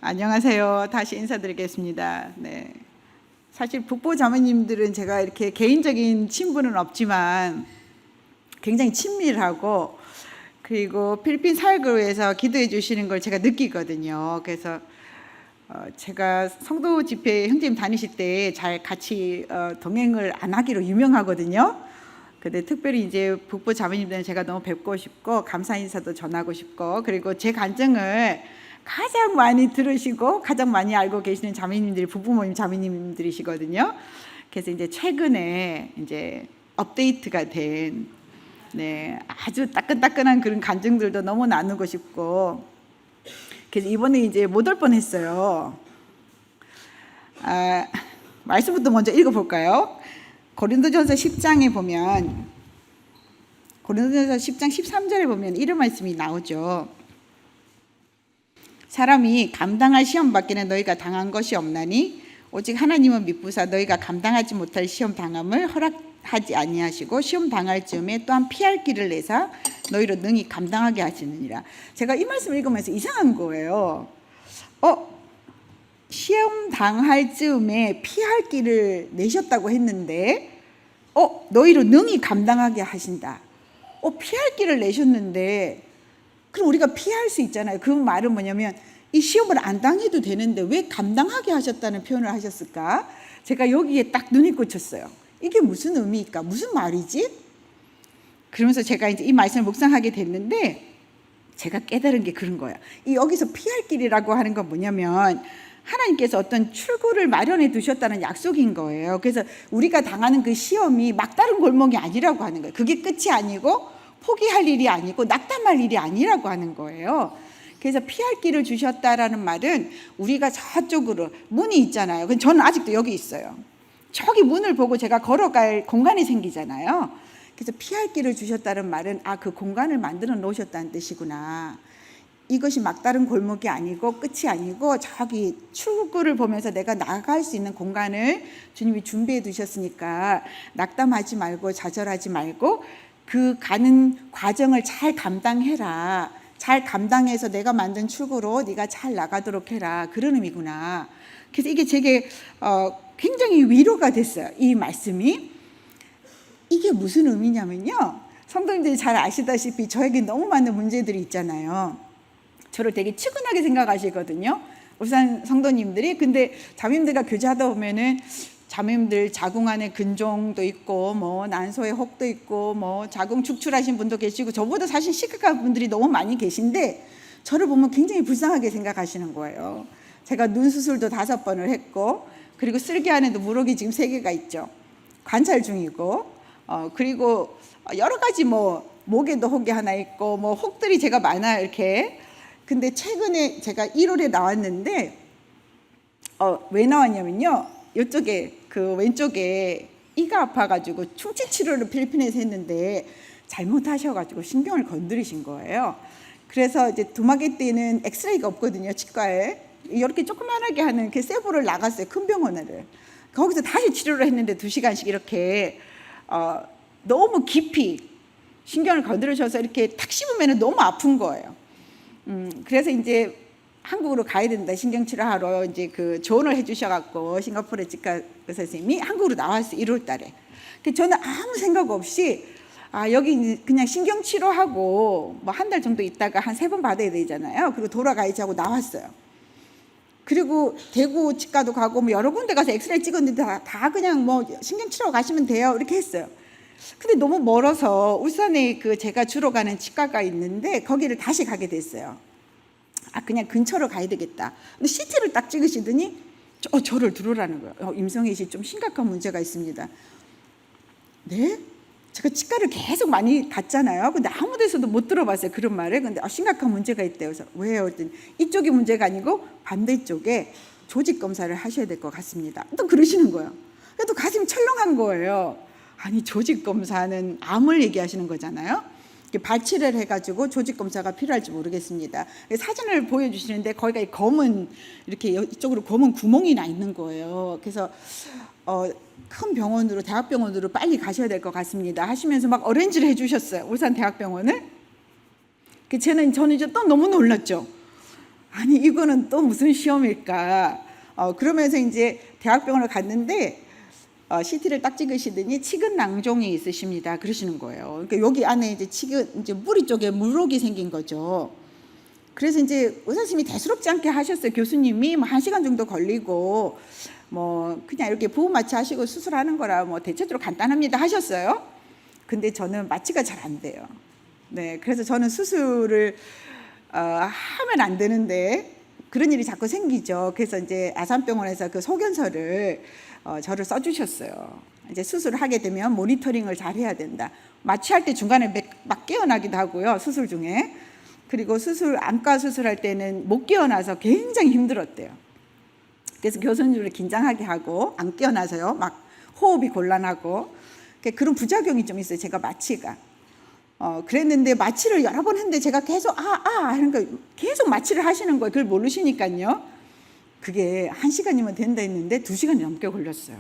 안녕하세요. 다시 인사드리겠습니다. 네. 사실 북보 자매님들은 제가 이렇게 개인적인 친분은 없지만 굉장히 친밀하고, 그리고 필리핀 사역을 위해서 기도해 주시는 걸 제가 느끼거든요. 그래서 제가 성도 집회 형제님 다니실 때 잘 같이 동행을 안 하기로 유명하거든요. 근데 특별히 이제 북보 자매님들은 제가 너무 뵙고 싶고 감사 인사도 전하고 싶고, 그리고 제 간증을 가장 많이 들으시고 가장 많이 알고 계시는 자매님들이 부부 모임 자매님들이시거든요. 그래서 이제 최근에 이제 업데이트가 된 아주 따끈따끈한 그런 간증들도 너무 나누고 싶고, 그래서 이번에 이제 못 올 뻔했어요. 말씀부터 먼저 읽어볼까요? 고린도전서 10장에 보면, 고린도전서 10장 13절에 보면 이런 말씀이 나오죠. 사람이 감당할 시험 밖에는 너희가 당한 것이 없나니 오직 하나님은 미쁘사 너희가 감당하지 못할 시험 당함을 허락하지 아니하시고 시험 당할 즈음에 또한 피할 길을 내사 너희로 능히 감당하게 하시느니라. 제가 이 말씀을 읽으면서 이상한 거예요. 시험 당할 즈음에 피할 길을 내셨다고 했는데 너희로 능히 감당하게 하신다. 피할 길을 내셨는데 그럼 우리가 피할 수 있잖아요. 그 말은 뭐냐면 이 시험을 안 당해도 되는데 왜 감당하게 하셨다는 표현을 하셨을까? 제가 여기에 딱 눈이 꽂혔어요. 이게 무슨 의미일까? 무슨 말이지? 그러면서 제가 이제 이 말씀을 묵상하게 됐는데 제가 깨달은 게 그런 거예요. 이 여기서 피할 길이라고 하는 건 뭐냐면 하나님께서 어떤 출구를 마련해 두셨다는 약속인 거예요. 그래서 우리가 당하는 그 시험이 막다른 골목이 아니라고 하는 거예요. 그게 끝이 아니고 포기할 일이 아니고 낙담할 일이 아니라고 하는 거예요. 그래서 피할 길을 주셨다라는 말은 우리가 저쪽으로 문이 있잖아요. 저는 아직도 여기 있어요. 저기 문을 보고 제가 걸어갈 공간이 생기잖아요. 그래서 피할 길을 주셨다는 말은 그 공간을 만들어 놓으셨다는 뜻이구나. 이것이 막다른 골목이 아니고 끝이 아니고 저기 출구를 보면서 내가 나아갈 수 있는 공간을 주님이 준비해 두셨으니까 낙담하지 말고 좌절하지 말고 그 가는 과정을 잘 감당해라. 잘 감당해서 내가 만든 출구로 네가 잘 나가도록 해라. 그런 의미구나. 그래서 이게 제게 굉장히 위로가 됐어요. 이 말씀이. 이게 무슨 의미냐면요. 성도님들이 잘 아시다시피 저에게 너무 많은 문제들이 있잖아요. 저를 되게 측은하게 생각하시거든요. 울산 성도님들이. 근데 자매님들과 교제하다 보면은 자매님들 자궁 안에 근종도 있고 뭐 난소에 혹도 있고 뭐 자궁 축출하신 분도 계시고 저보다 사실 시크한 분들이 너무 많이 계신데 저를 보면 굉장히 불쌍하게 생각하시는 거예요. 제가 눈 수술도 5번을 했고 그리고 쓸개 안에도 물혹이 지금 3개가 있죠. 관찰 중이고 그리고 여러 가지 뭐 목에도 혹이 하나 있고 뭐 혹들이 제가 많아요 이렇게. 근데 최근에 제가 1월에 나왔는데 왜 나왔냐면요. 이쪽에 그 왼쪽에 이가 아파가지고 충치 치료를 필리핀에서 했는데 잘못하셔가지고 신경을 건드리신 거예요. 그래서 이제 두마개띠는 엑스레이가 없거든요. 치과에 이렇게 조그만하게 하는 그 세부를 나갔어요. 큰 병원을. 거기서 다시 치료를 했는데 2시간씩 이렇게 너무 깊이 신경을 건드리셔서 이렇게 탁 씹으면 너무 아픈 거예요. 그래서 이제 한국으로 가야 된다. 신경치료하러 이제 그 조언을 해주셔갖고 싱가포르 치과 의사 선생님이 한국으로 나왔어요. 1월 달에. 저는 아무 생각 없이 여기 그냥 신경치료하고 뭐 한 달 정도 있다가 한 3번 받아야 되잖아요. 그리고 돌아가야지 하고 나왔어요. 그리고 대구 치과도 가고 뭐 여러 군데 가서 엑스레이 찍었는데 다 그냥 뭐 신경치료 가시면 돼요. 이렇게 했어요. 근데 너무 멀어서 울산에 그 제가 주로 가는 치과가 있는데 거기를 다시 가게 됐어요. 그냥 근처로 가야 되겠다. 근데 CT를 딱 찍으시더니 저를 들어오라는 거예요. 임성희 씨 좀 심각한 문제가 있습니다. 네? 제가 치과를 계속 많이 갔잖아요. 근데 아무 데서도 못 들어봤어요. 그런 말을. 근데 심각한 문제가 있대요. 그래서 왜요? 그랬더니 이쪽이 문제가 아니고 반대쪽에 조직 검사를 하셔야 될 것 같습니다. 또 그러시는 거예요. 그래도 가슴이 철렁한 거예요. 아니 조직 검사는 암을 얘기하시는 거잖아요. 발치를 해가지고 조직 검사가 필요할지 모르겠습니다. 사진을 보여주시는데 거기가 검은 이렇게 이쪽으로 검은 구멍이 나 있는 거예요. 그래서 큰 병원으로 대학병원으로 빨리 가셔야 될 것 같습니다 하시면서 막 어레인지를 해주셨어요. 울산 대학병원을. 저는 이제 또 너무 놀랐죠. 아니 이거는 또 무슨 시험일까? 그러면서 이제 대학병원을 갔는데 CT를 딱 찍으시더니 치근낭종이 있으십니다. 그러시는 거예요. 그러니까 여기 안에 이제 이제 뿌리 쪽에 물혹이 생긴 거죠. 그래서 이제 의사 선생님이 대수롭지 않게 하셨어요. 교수님이 뭐 1시간 정도 걸리고 뭐 그냥 이렇게 부분 마취하시고 수술하는 거라 뭐 대체적으로 간단합니다 하셨어요. 근데 저는 마취가 잘 안 돼요. 네, 그래서 저는 수술을 하면 안 되는데 그런 일이 자꾸 생기죠. 그래서 이제 아산병원에서 그 소견서를 저를 써주셨어요. 이제 수술을 하게 되면 모니터링을 잘 해야 된다. 마취할 때 중간에 막 깨어나기도 하고요. 수술 중에. 그리고 안과 수술할 때는 못 깨어나서 굉장히 힘들었대요. 그래서 교수님을 긴장하게 하고 안 깨어나서요. 막 호흡이 곤란하고 그런 부작용이 좀 있어요. 제가 마취가. 그랬는데 마취를 여러 번 했는데 제가 계속 하는 거 계속 마취를 하시는 거예요. 그걸 모르시니까요. 그게 1시간이면 된다 했는데 2시간이 넘게 걸렸어요.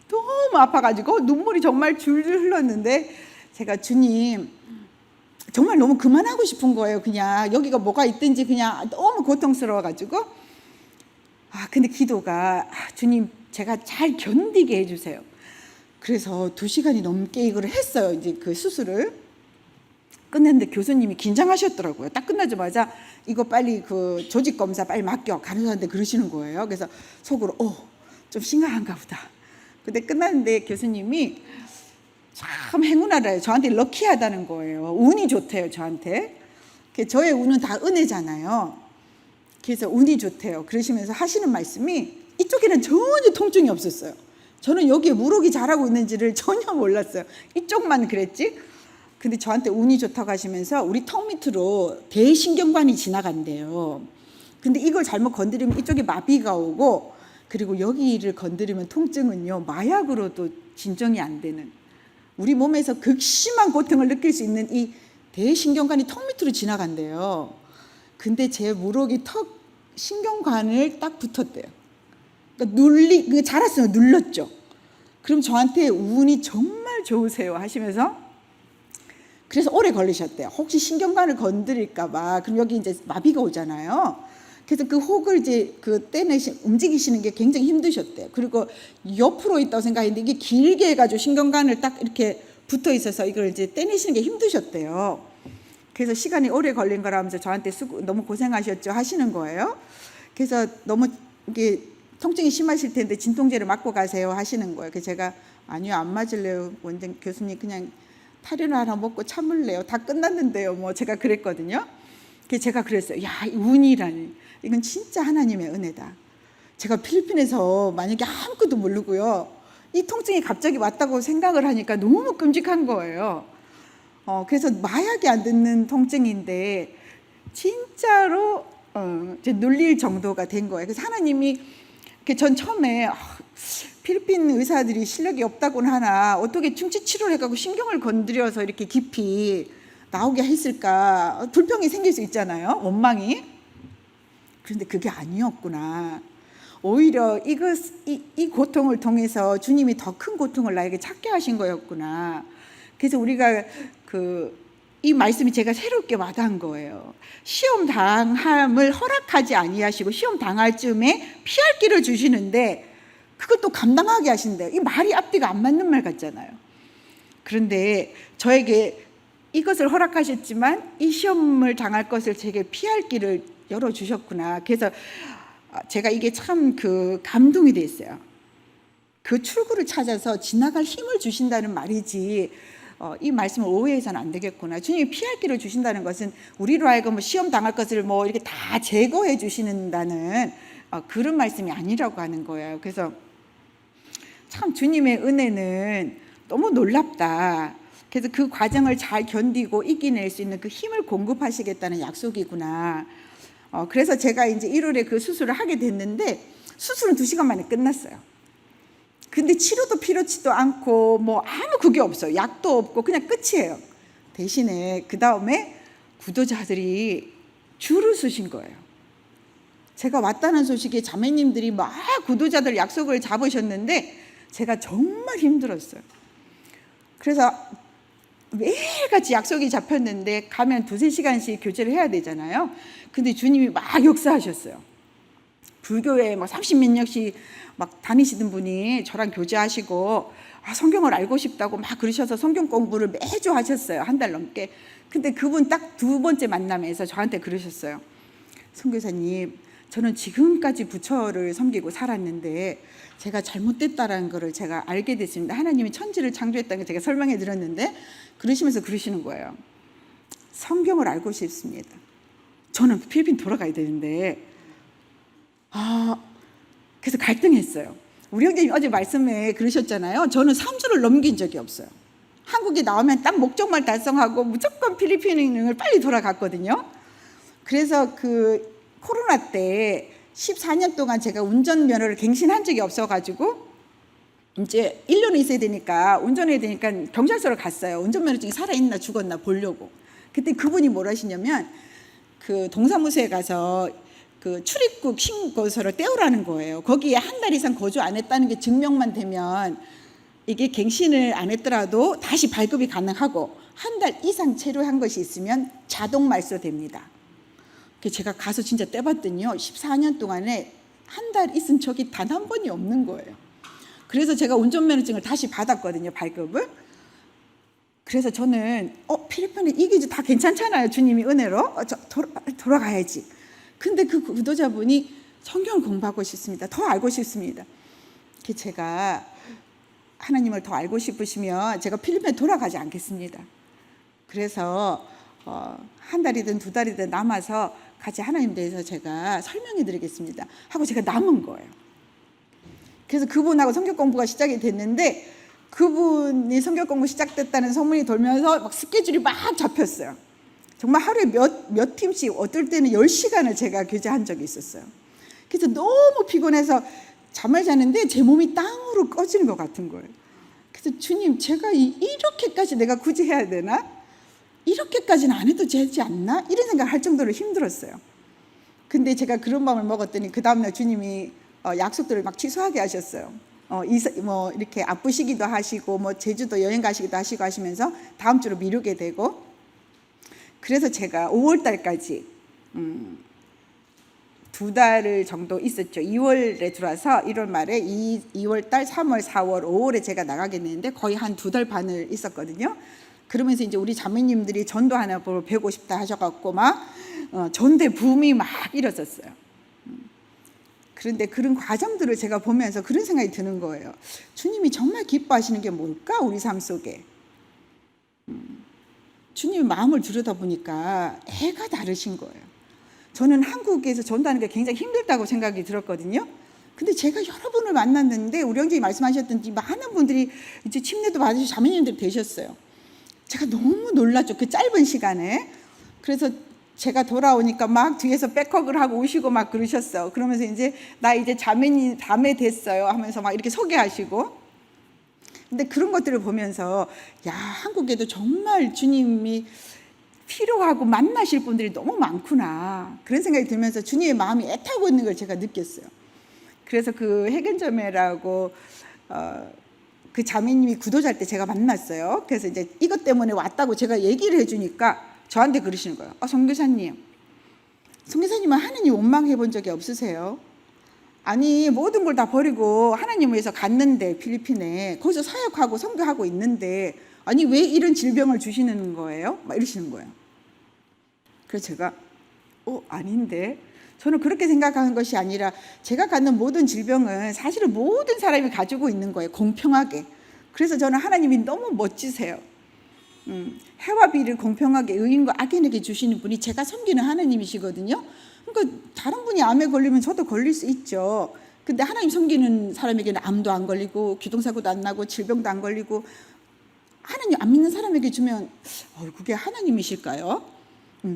너무 아파가지고 눈물이 정말 줄줄 흘렀는데 제가 주님 정말 너무 그만하고 싶은 거예요. 그냥 여기가 뭐가 있든지 그냥 너무 고통스러워가지고 근데 기도가 주님 제가 잘 견디게 해주세요. 그래서 2시간이 넘게 이걸 했어요. 이제 그 수술을 끝냈는데 교수님이 긴장하셨더라고요. 딱 끝나자마자 이거 빨리 그 조직 검사 빨리 맡겨 간호사한테 그러시는 거예요. 그래서 속으로 좀 심각한가 보다. 근데 끝났는데 교수님이 참 행운하다요. 저한테 럭키하다는 거예요. 운이 좋대요. 저한테. 저의 운은 다 은혜잖아요. 그래서 운이 좋대요. 그러시면서 하시는 말씀이 이쪽에는 전혀 통증이 없었어요. 저는 여기에 물혹이 자라고 있는지를 전혀 몰랐어요. 이쪽만 그랬지. 근데 저한테 운이 좋다고 하시면서 우리 턱 밑으로 대신경관이 지나간대요. 근데 이걸 잘못 건드리면 이쪽에 마비가 오고 그리고 여기를 건드리면 통증은요 마약으로도 진정이 안 되는 우리 몸에서 극심한 고통을 느낄 수 있는 이 대신경관이 턱 밑으로 지나간대요. 근데 제 물혹이 턱 신경관을 딱 붙었대요. 그러니까 자랐어요. 눌렀죠. 그럼 저한테 운이 정말 좋으세요 하시면서 그래서 오래 걸리셨대요. 혹시 신경관을 건드릴까봐. 그럼 여기 이제 마비가 오잖아요. 그래서 그 혹을 이제 움직이시는 게 굉장히 힘드셨대요. 그리고 옆으로 있다고 생각했는데 이게 길게 해가지고 신경관을 딱 이렇게 붙어 있어서 이걸 이제 떼내시는 게 힘드셨대요. 그래서 시간이 오래 걸린 거라면서 저한테 너무 고생하셨죠 하시는 거예요. 그래서 너무 이게 통증이 심하실 텐데 진통제를 맞고 가세요 하시는 거예요. 그래서 제가 아니요 안 맞을래요. 원장 교수님 그냥 타리노 하나 먹고 참을래요. 다 끝났는데요. 뭐 제가 그랬거든요. 그래서 제가 그랬어요. 야, 운이라니. 이건 진짜 하나님의 은혜다. 제가 필리핀에서 만약에 아무것도 모르고요. 이 통증이 갑자기 왔다고 생각을 하니까 너무 끔찍한 거예요. 그래서 마약이 안 듣는 통증인데 진짜로 이제 눌릴 정도가 된 거예요. 그래서 하나님이 전 처음에 필리핀 의사들이 실력이 없다고는 하나 어떻게 충치 치료를 해가지고 신경을 건드려서 이렇게 깊이 나오게 했을까 불평이 생길 수 있잖아요. 원망이. 그런데 그게 아니었구나. 오히려 이 고통을 통해서 주님이 더 큰 고통을 나에게 찾게 하신 거였구나. 그래서 우리가 이 말씀이 제가 새롭게 와닿은 거예요. 시험 당함을 허락하지 아니하시고 시험 당할 즈음에 피할 길을 주시는데 그것도 감당하게 하신대요. 이 말이 앞뒤가 안 맞는 말 같잖아요. 그런데 저에게 이것을 허락하셨지만 이 시험을 당할 것을 제게 피할 길을 열어주셨구나. 그래서 제가 이게 참 감동이 됐어요. 그 출구를 찾아서 지나갈 힘을 주신다는 말이지 이 말씀을 오해해서는 안 되겠구나. 주님이 피할 길을 주신다는 것은 우리로 하여금 시험 당할 것을 이렇게 다 제거해 주신다는 그런 말씀이 아니라고 하는 거예요. 그래서 참 주님의 은혜는 너무 놀랍다. 그래서 그 과정을 잘 견디고 이겨낼 수 있는 그 힘을 공급하시겠다는 약속이구나. 그래서 제가 이제 1월에 그 수술을 하게 됐는데 수술은 2시간 만에 끝났어요. 근데 치료도 필요치도 않고 아무 그게 없어요. 약도 없고 그냥 끝이에요. 대신에 그 다음에 구도자들이 줄을 서신 거예요. 제가 왔다는 소식에 자매님들이 막 구도자들 약속을 잡으셨는데 제가 정말 힘들었어요. 그래서 매일같이 약속이 잡혔는데 가면 2-3시간씩 교제를 해야 되잖아요. 근데 주님이 막 역사하셨어요. 불교에 막 30몇 년씩 막 다니시던 분이 저랑 교제하시고 성경을 알고 싶다고 막 그러셔서 성경 공부를 매주 하셨어요. 한 달 넘게. 근데 그분 딱 2번째 만남에서 저한테 그러셨어요. 선교사님, 저는 지금까지 부처를 섬기고 살았는데 제가 잘못됐다라는 것을 제가 알게 됐습니다. 하나님이 천지를 창조했다는 걸 제가 설명해 드렸는데 그러시면서 그러시는 거예요. 성경을 알고 싶습니다. 저는 필리핀 돌아가야 되는데 그래서 갈등했어요. 우리 형제님 어제 말씀에 그러셨잖아요. 저는 3주를 넘긴 적이 없어요. 한국에 나오면 딱 목적만 달성하고 무조건 필리핀을 빨리 돌아갔거든요. 그래서 그 코로나 때 14년 동안 제가 운전면허를 갱신한 적이 없어가지고 이제 1년은 있어야 되니까 운전해야 되니까 경찰서를 갔어요. 운전면허증이 살아있나 죽었나 보려고. 그때 그분이 뭘 하시냐면 그 동사무소에 가서 그 출입국 신고서를 떼오라는 거예요. 거기에 한 달 이상 거주 안 했다는 게 증명만 되면 이게 갱신을 안 했더라도 다시 발급이 가능하고 한 달 이상 체류한 것이 있으면 자동 말소됩니다. 제가 가서 진짜 떼봤더니요, 14년 동안에 한 달 있은 적이 단 한 번이 없는 거예요. 그래서 제가 운전면허증을 다시 받았거든요, 발급을. 그래서 저는 필리핀에 이게 이제 다 괜찮잖아요, 주님이 은혜로. 돌아가야지. 근데 그 구도자분이 성경을 공부하고 싶습니다. 더 알고 싶습니다. 제가 하나님을 더 알고 싶으시면 제가 필리핀에 돌아가지 않겠습니다. 그래서 한 달이든 2달이든 남아서 같이 하나님 대해서 제가 설명해 드리겠습니다 하고 제가 남은 거예요. 그래서 그분하고 성경 공부가 시작이 됐는데 그분이 성경 공부 시작됐다는 소문이 돌면서 막 스케줄이 막 잡혔어요. 정말 하루에 몇 팀씩 어떨 때는 10시간을 제가 교제한 적이 있었어요. 그래서 너무 피곤해서 잠을 자는데 제 몸이 땅으로 꺼지는 것 같은 거예요. 그래서 주님, 제가 이렇게까지 내가 굳이 해야 되나? 이렇게까지는 안 해도 되지 않나? 이런 생각을 할 정도로 힘들었어요. 근데 제가 그런 마음을 먹었더니 그 다음날 주님이 약속들을 막 취소하게 하셨어요. 뭐 이렇게 아프시기도 하시고 뭐 제주도 여행 가시기도 하시고 하시면서 다음 주로 미루게 되고, 그래서 제가 5월 달까지 2달 정도 있었죠. 2월에 들어와서 1월 말에 2월 달, 3월, 4월, 5월에 제가 나가게 됐는데 거의 한 2달 반을 있었거든요. 그러면서 이제 우리 자매님들이 전도 하나 배우고 싶다 하셔갖고 막 전대 붐이 막 일어섰어요. 그런데 그런 과정들을 제가 보면서 그런 생각이 드는 거예요. 주님이 정말 기뻐하시는 게 뭘까? 우리 삶 속에. 주님의 마음을 들여다보니까 애가 다르신 거예요. 저는 한국에서 전도하는 게 굉장히 힘들다고 생각이 들었거든요. 근데 제가 여러분을 만났는데 우리 형제님 말씀하셨던지 많은 분들이 이제 침례도 받으시고 자매님들이 되셨어요. 제가 너무 놀랐죠, 그 짧은 시간에. 그래서 제가 돌아오니까 막 뒤에서 백허그를 하고 오시고 막 그러셨어요. 그러면서 이제 나 이제 자매 됐어요 하면서 막 이렇게 소개하시고. 근데 그런 것들을 보면서 야, 한국에도 정말 주님이 필요하고 만나실 분들이 너무 많구나, 그런 생각이 들면서 주님의 마음이 애타고 있는 걸 제가 느꼈어요. 그래서 그 해견자매라고 그 자매님이 구도자일 때 제가 만났어요. 그래서 이제 이것 때문에 왔다고 제가 얘기를 해주니까 저한테 그러시는 거예요. 선교사님은 하느님 원망해 본 적이 없으세요? 아니, 모든 걸 다 버리고 하나님을 위해서 갔는데 필리핀에 거기서 사역하고 선교하고 있는데 아니 왜 이런 질병을 주시는 거예요? 막 이러시는 거예요. 그래서 제가 아닌데, 저는 그렇게 생각하는 것이 아니라 제가 갖는 모든 질병은 사실은 모든 사람이 가지고 있는 거예요, 공평하게. 그래서 저는 하나님이 너무 멋지세요. 해와 비를 공평하게 의인과 악인에게 주시는 분이 제가 섬기는 하나님이시거든요. 그러니까 다른 분이 암에 걸리면 저도 걸릴 수 있죠. 근데 하나님 섬기는 사람에게는 암도 안 걸리고 교통사고도 안 나고 질병도 안 걸리고, 하나님 안 믿는 사람에게 주면 그게 하나님이실까요?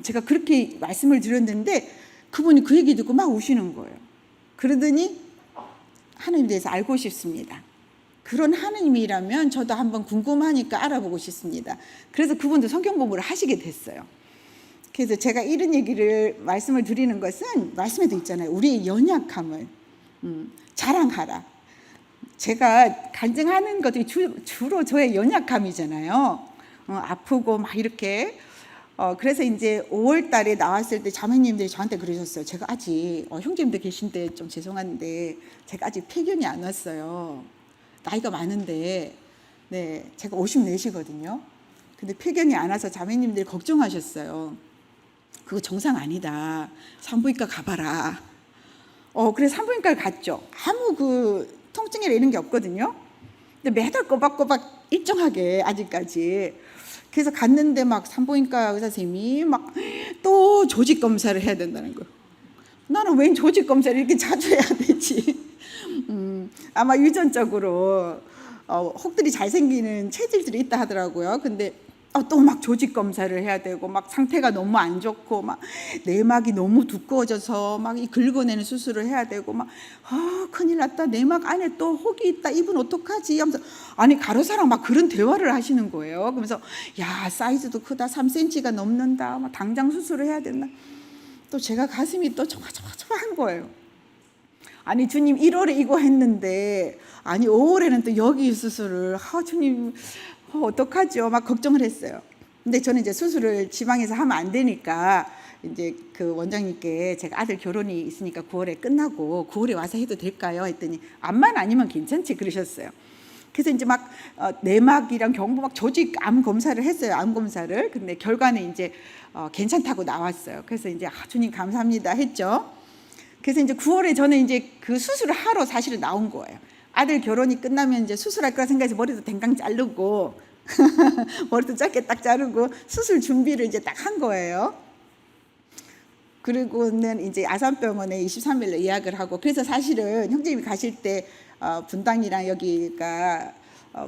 제가 그렇게 말씀을 드렸는데 그분이 그 얘기 듣고 막 우시는 거예요. 그러더니 하나님에 대해서 알고 싶습니다. 그런 하나님이라면 저도 한번 궁금하니까 알아보고 싶습니다. 그래서 그분도 성경 공부를 하시게 됐어요. 그래서 제가 이런 얘기를 말씀을 드리는 것은 말씀에도 있잖아요. 우리의 연약함을 자랑하라. 제가 간증하는 것들이 주로 저의 연약함이잖아요. 아프고 막 이렇게. 그래서 이제 5월 달에 나왔을 때 자매님들이 저한테 그러셨어요. 제가 아직 형제님들 계신데 좀 죄송한데 제가 아직 폐경이 안 왔어요. 나이가 많은데 네, 제가 54시거든요. 근데 폐경이 안 와서 자매님들이 걱정하셨어요. 그거 정상 아니다. 산부인과 가봐라. 그래서 산부인과를 갔죠. 아무 그 통증이나 이런 게 없거든요. 근데 매달 꼬박꼬박 일정하게 아직까지. 그래서 갔는데 막 산부인과 의사 선생님이 막 또 조직 검사를 해야 된다는 거예요. 나는 웬 조직 검사를 이렇게 자주 해야 되지? 아마 유전적으로 혹들이 잘 생기는 체질들이 있다 하더라고요. 근데 또 막 조직 검사를 해야 되고 막 상태가 너무 안 좋고 막 내막이 너무 두꺼워져서 막 이 긁어내는 수술을 해야 되고 막 큰일 났다, 내막 안에 또 혹이 있다, 이분 어떡하지 하면서 아니 가로사랑 막 그런 대화를 하시는 거예요. 그러면서 야 사이즈도 크다, 3cm가 넘는다, 막 당장 수술을 해야 된다. 또 제가 가슴이 또 초마초마초마한 거예요. 아니 주님 1월에 이거 했는데 아니 5월에는 또 여기 수술을 주님 어떡하죠? 막 걱정을 했어요. 근데 저는 이제 수술을 지방에서 하면 안 되니까 이제 그 원장님께 제가 아들 결혼이 있으니까 9월에 끝나고 9월에 와서 해도 될까요? 했더니 암만 아니면 괜찮지 그러셨어요. 그래서 이제 막 내막이랑 경부 막 조직 암 검사를 했어요. 암 검사를. 근데 결과는 이제 괜찮다고 나왔어요. 그래서 이제 주님 감사합니다 했죠. 그래서 이제 9월에 저는 이제 그 수술을 하러 사실은 나온 거예요. 아들 결혼이 끝나면 이제 수술할 거라 생각해서 머리도 댕강 자르고 머리도 짧게 딱 자르고 수술 준비를 이제 딱 한 거예요. 그리고는 이제 아산병원에 23일에 예약을 하고, 그래서 사실은 형제님이 가실 때 분당이랑 여기가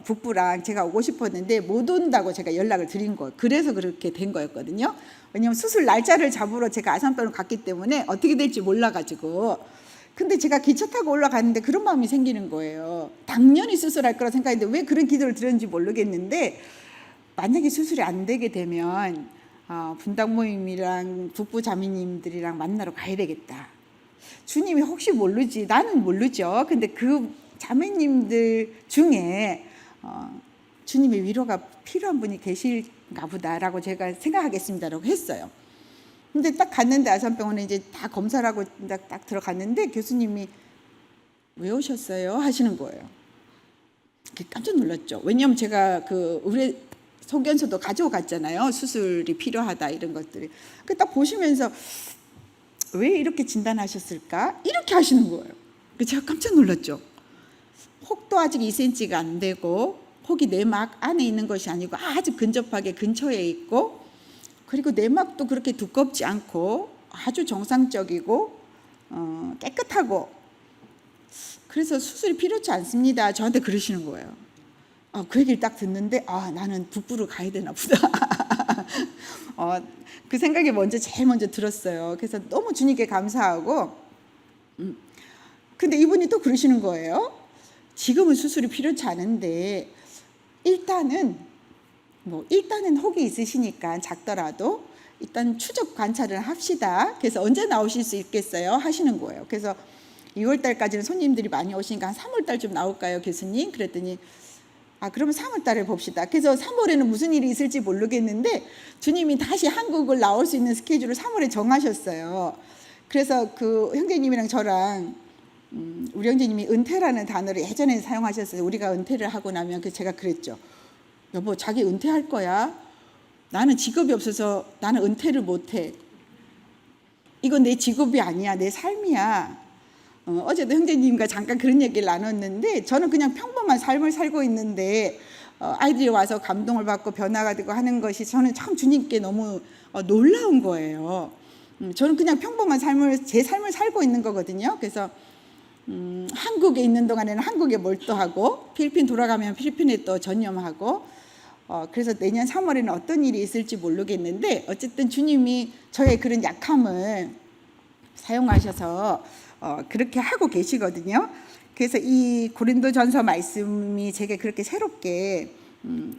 북부랑 제가 오고 싶었는데 못 온다고 제가 연락을 드린 거예요. 그래서 그렇게 된 거였거든요. 왜냐하면 수술 날짜를 잡으러 제가 아산병원 갔기 때문에 어떻게 될지 몰라가지고. 근데 제가 기차 타고 올라갔는데 그런 마음이 생기는 거예요. 당연히 수술할 거라 생각했는데 왜 그런 기도를 드렸는지 모르겠는데, 만약에 수술이 안 되게 되면 분당 모임이랑 북부 자매님들이랑 만나러 가야 되겠다. 주님이 혹시 모르지, 나는 모르죠. 근데 그 자매님들 중에 주님의 위로가 필요한 분이 계실가 보다라고 제가 생각하겠습니다라고 했어요. 근데 딱 갔는데 아산병원에 이제 다 검사를 하고 딱 들어갔는데 교수님이 왜 오셨어요? 하시는 거예요. 깜짝 놀랐죠. 왜냐하면 제가 그 의뢰 소견서도 가지고 갔잖아요. 수술이 필요하다 이런 것들이. 딱 보시면서 왜 이렇게 진단하셨을까? 이렇게 하시는 거예요. 제가 깜짝 놀랐죠. 혹도 아직 2cm가 안 되고 혹이 내막 안에 있는 것이 아니고 아주 근접하게 근처에 있고, 그리고 내막도 그렇게 두껍지 않고 아주 정상적이고 깨끗하고, 그래서 수술이 필요치 않습니다. 저한테 그러시는 거예요. 그 얘기를 딱 듣는데 나는 북부로 가야 되나 보다. 그 생각이 제일 먼저 들었어요. 그래서 너무 주님께 감사하고, 근데 이분이 또 그러시는 거예요. 지금은 수술이 필요치 않은데 일단은 혹이 있으시니까 작더라도 일단 추적 관찰을 합시다. 그래서 언제 나오실 수 있겠어요? 하시는 거예요. 그래서 2월 달까지는 손님들이 많이 오시니까 한 3월 달쯤 나올까요, 교수님? 그랬더니 그러면 3월 달에 봅시다. 그래서 3월에는 무슨 일이 있을지 모르겠는데 주님이 다시 한국을 나올 수 있는 스케줄을 3월에 정하셨어요. 그래서 그 형제님이랑 저랑 우리 형제님이 은퇴라는 단어를 예전에 사용하셨어요. 우리가 은퇴를 하고 나면 제가 그랬죠. 여보, 자기 은퇴할 거야? 나는 직업이 없어서 나는 은퇴를 못해. 이건 내 직업이 아니야. 내 삶이야. 어제도 형제님과 잠깐 그런 얘기를 나눴는데, 저는 그냥 평범한 삶을 살고 있는데 아이들이 와서 감동을 받고 변화가 되고 하는 것이 저는 참 주님께 너무 놀라운 거예요. 저는 그냥 평범한 제 삶을 살고 있는 거거든요. 그래서 한국에 있는 동안에는 한국에 몰두하고 필리핀 돌아가면 필리핀에 또 전념하고, 그래서 내년 3월에는 어떤 일이 있을지 모르겠는데 어쨌든 주님이 저의 그런 약함을 사용하셔서 그렇게 하고 계시거든요. 그래서 이 고린도전서 말씀이 제게 그렇게 새롭게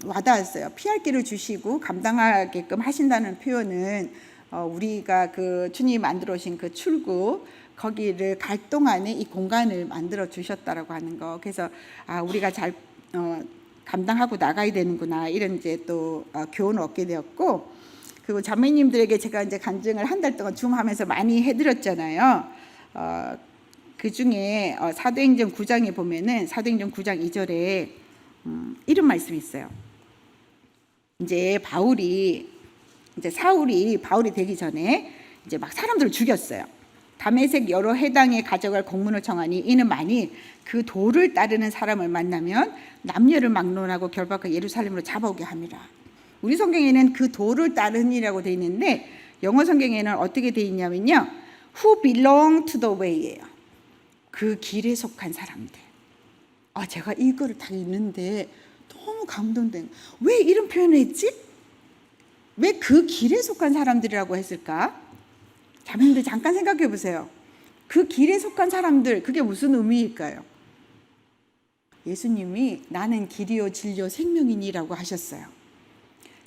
와닿았어요. 피할 길을 주시고 감당하게끔 하신다는 표현은 우리가 그 주님이 만들어 오신 그 출구, 거기를 갈 동안에 이 공간을 만들어 주셨다라고 하는 거. 그래서 우리가 잘 감당하고 나가야 되는구나 이런 이제 또 교훈을 얻게 되었고, 그리고 자매님들에게 제가 이제 간증을 한 달 동안 줌하면서 많이 해드렸잖아요. 그 중에 사도행전 9장에 보면은 사도행전 9장 2절에 이런 말씀이 있어요. 이제 사울이 바울이 되기 전에 이제 막 사람들을 죽였어요. 다메섹 여러 해당에 가져갈 공문을 청하니 이는 만일 그 도를 따르는 사람을 만나면 남녀를 막론하고 결박하여 예루살렘으로 잡아오게 함이라. 우리 성경에는 그 도를 따르니라고 되어 있는데 영어 성경에는 어떻게 되어 있냐면요, who belong to the way예요. 그 길에 속한 사람들. 제가 이거를 다 읽는데 너무 감동된. 왜 이런 표현을 했지? 왜 그 길에 속한 사람들이라고 했을까? 자매님들 잠깐 생각해 보세요. 그 길에 속한 사람들, 그게 무슨 의미일까요? 예수님이 나는 길이요 진리요 생명이니라고 하셨어요.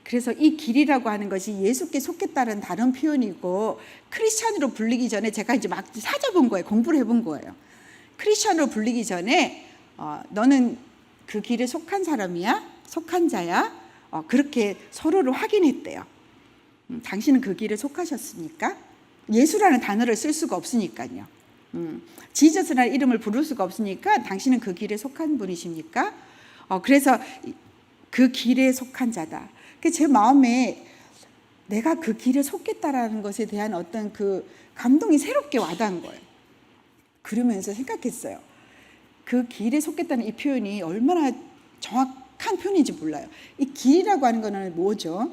그래서 이 길이라고 하는 것이 예수께 속겠다는 다른 표현이고, 크리스찬으로 불리기 전에 제가 이제 막 찾아본 거예요. 공부를 해본 거예요. 크리스찬으로 불리기 전에 너는 그 길에 속한 사람이야? 속한 자야? 그렇게 서로를 확인했대요. 당신은 그 길에 속하셨습니까? 예수라는 단어를 쓸 수가 없으니까요. 지저스라는 이름을 부를 수가 없으니까 당신은 그 길에 속한 분이십니까? 그래서 그 길에 속한 자다. 제 마음에 내가 그 길에 속겠다라는 것에 대한 어떤 그 감동이 새롭게 와닿은 거예요. 그러면서 생각했어요. 그 길에 속겠다는 이 표현이 얼마나 정확한 표현인지 몰라요. 이 길이라고 하는 거는 뭐죠?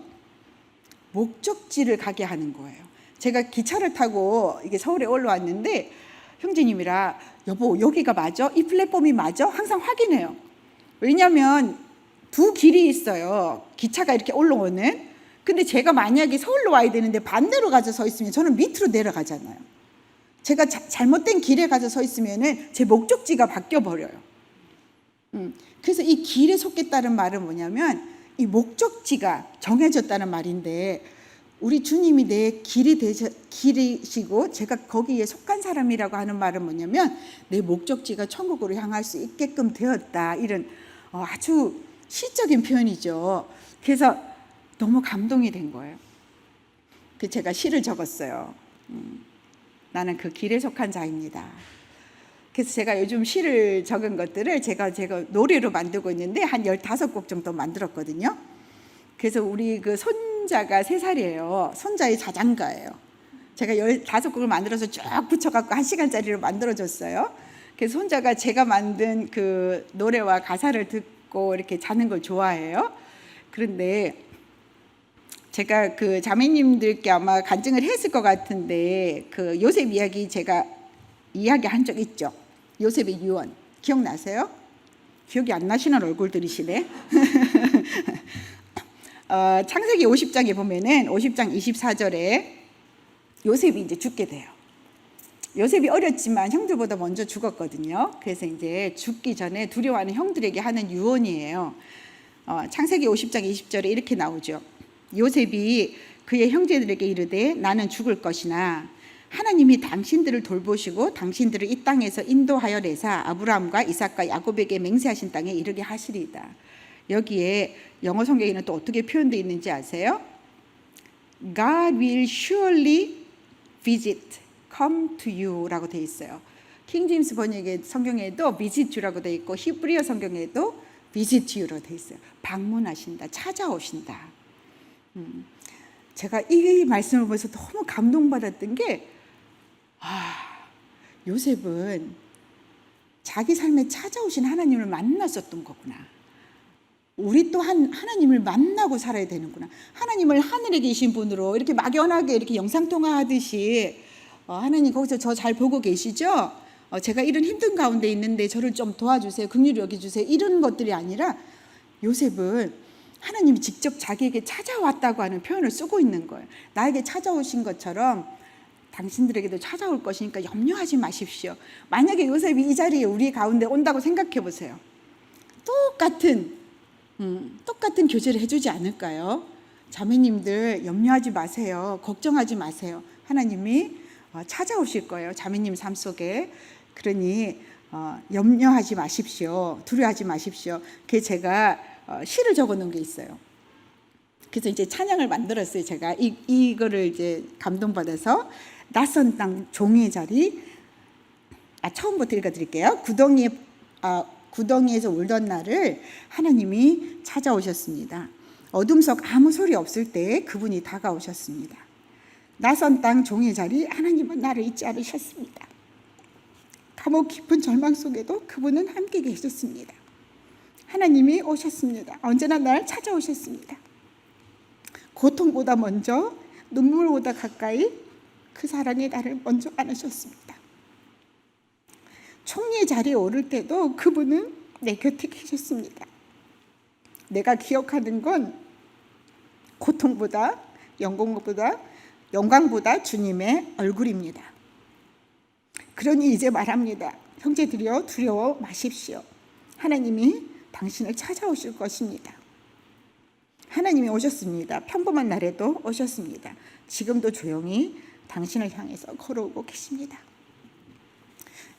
목적지를 가게 하는 거예요. 제가 기차를 타고 이게 서울에 올라왔는데 형제님이라 여보 여기가 맞아? 이 플랫폼이 맞아? 항상 확인해요. 왜냐하면 두 길이 있어요. 기차가 이렇게 올라오는. 근데 제가 만약에 서울로 와야 되는데 반대로 가서 서 있으면 저는 밑으로 내려가잖아요. 제가 잘못된 길에 가서 서 있으면 제 목적지가 바뀌어 버려요. 그래서 이 길에 속겠다는 말은 뭐냐면 이 목적지가 정해졌다는 말인데, 우리 주님이 내 길이시고 제가 거기에 속한 사람이라고 하는 말은 뭐냐면 내 목적지가 천국으로 향할 수 있게끔 되었다. 이런 아주 시적인 표현이죠. 그래서 너무 감동이 된 거예요. 제가 시를 적었어요. 나는 그 길에 속한 자입니다. 그래서 제가 요즘 시를 적은 것들을 제가 노래로 만들고 있는데 한 15곡 정도 만들었거든요. 그래서 우리 그 손자가 3살이에요. 손자의 자장가예요. 제가 15곡을 만들어서 쭉 붙여갖고 1시간짜리로 만들어줬어요. 그래서 손자가 제가 만든 그 노래와 가사를 듣고 이렇게 자는 걸 좋아해요. 그런데 제가 그 자매님들께 아마 간증을 했을 것 같은데, 그 요셉 이야기 제가 이야기한 적 있죠. 요셉의 유언 기억나세요? 기억이 안 나시는 얼굴들이시네. 창세기 50장에 보면은 50장 24절에 요셉이 이제 죽게 돼요. 요셉이 어렸지만 형들보다 먼저 죽었거든요. 그래서 이제 죽기 전에 두려워하는 형들에게 하는 유언이에요. 창세기 50장 20절에 이렇게 나오죠. 요셉이 그의 형제들에게 이르되 나는 죽을 것이나 하나님이 당신들을 돌보시고 당신들을 이 땅에서 인도하여 내사 아브라함과 이삭과 야곱에게 맹세하신 땅에 이르게 하시리이다. 여기에 영어 성경에는 또 어떻게 표현되어 있는지 아세요? God will surely visit, come to you 라고 되어 있어요. 킹제임스 번역의 성경에도 visit you라고 되어 있고 히브리어 성경에도 visit you라고 되어 있어요. 방문하신다, 찾아오신다. 제가 이 말씀을 보면서 너무 감동받았던 게, 요셉은 자기 삶에 찾아오신 하나님을 만났었던 거구나. 우리 또한 하나님을 만나고 살아야 되는구나. 하나님을 하늘에 계신 분으로 이렇게 막연하게 이렇게 영상통화하듯이 하나님 거기서 저 잘 보고 계시죠? 제가 이런 힘든 가운데 있는데 저를 좀 도와주세요. 긍휼히 여겨주세요. 이런 것들이 아니라 요셉은 하나님이 직접 자기에게 찾아왔다고 하는 표현을 쓰고 있는 거예요. 나에게 찾아오신 것처럼 당신들에게도 찾아올 것이니까 염려하지 마십시오. 만약에 요셉이 이 자리에 우리 가운데 온다고 생각해 보세요. 똑같은 교제를 해주지 않을까요? 자매님들 염려하지 마세요. 걱정하지 마세요. 하나님이 찾아오실 거예요. 자매님 삶 속에. 그러니 염려하지 마십시오. 두려워하지 마십시오. 그게 제가 시를 적어 놓은 게 있어요. 그래서 이제 찬양을 만들었어요. 제가 이거를 이제 감동받아서 낯선 땅 종의 자리. 처음부터 읽어드릴게요. 구덩이에서 울던 나를 하나님이 찾아오셨습니다. 어둠 속 아무 소리 없을 때 그분이 다가오셨습니다. 낯선 땅 종의 자리, 하나님은 나를 잊지 않으셨습니다. 감옥 깊은 절망 속에도 그분은 함께 계셨습니다. 하나님이 오셨습니다. 언제나 날 찾아오셨습니다. 고통보다 먼저, 눈물보다 가까이 그 사랑이 나를 먼저 안으셨습니다. 총리의 자리에 오를 때도 그분은 내 곁에 계셨습니다. 내가 기억하는 건 고통보다, 영광보다 주님의 얼굴입니다. 그러니 이제 말합니다. 형제들이여, 두려워 마십시오. 하나님이 당신을 찾아오실 것입니다. 하나님이 오셨습니다. 평범한 날에도 오셨습니다. 지금도 조용히 당신을 향해서 걸어오고 계십니다.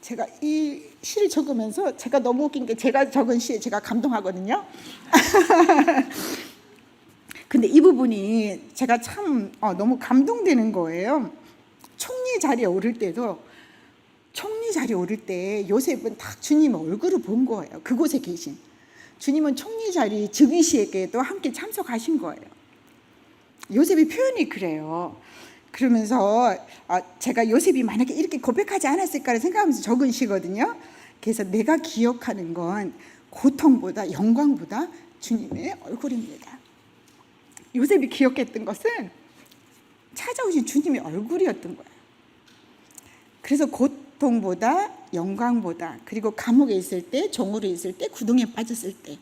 제가 이 시를 적으면서 제가 너무 웃긴 게 제가 적은 시에 제가 감동하거든요. 근데 이 부분이 제가 참 너무 감동되는 거예요. 총리 자리에 오를 때도 총리 자리에 오를 때 요셉은 딱 주님의 얼굴을 본 거예요. 그곳에 계신 주님은 총리 자리 즉위식에도 함께 참석하신 거예요. 요셉의 표현이 그래요. 그러면서 제가 요셉이 만약에 이렇게 고백하지 않았을까를 생각하면서 적은 시거든요. 그래서 내가 기억하는 건 고통보다 영광보다 주님의 얼굴입니다. 요셉이 기억했던 것은 찾아오신 주님의 얼굴이었던 거예요. 그래서 고통보다 영광보다, 그리고 감옥에 있을 때, 종으로 있을 때, 구덩이에 빠졌을 때,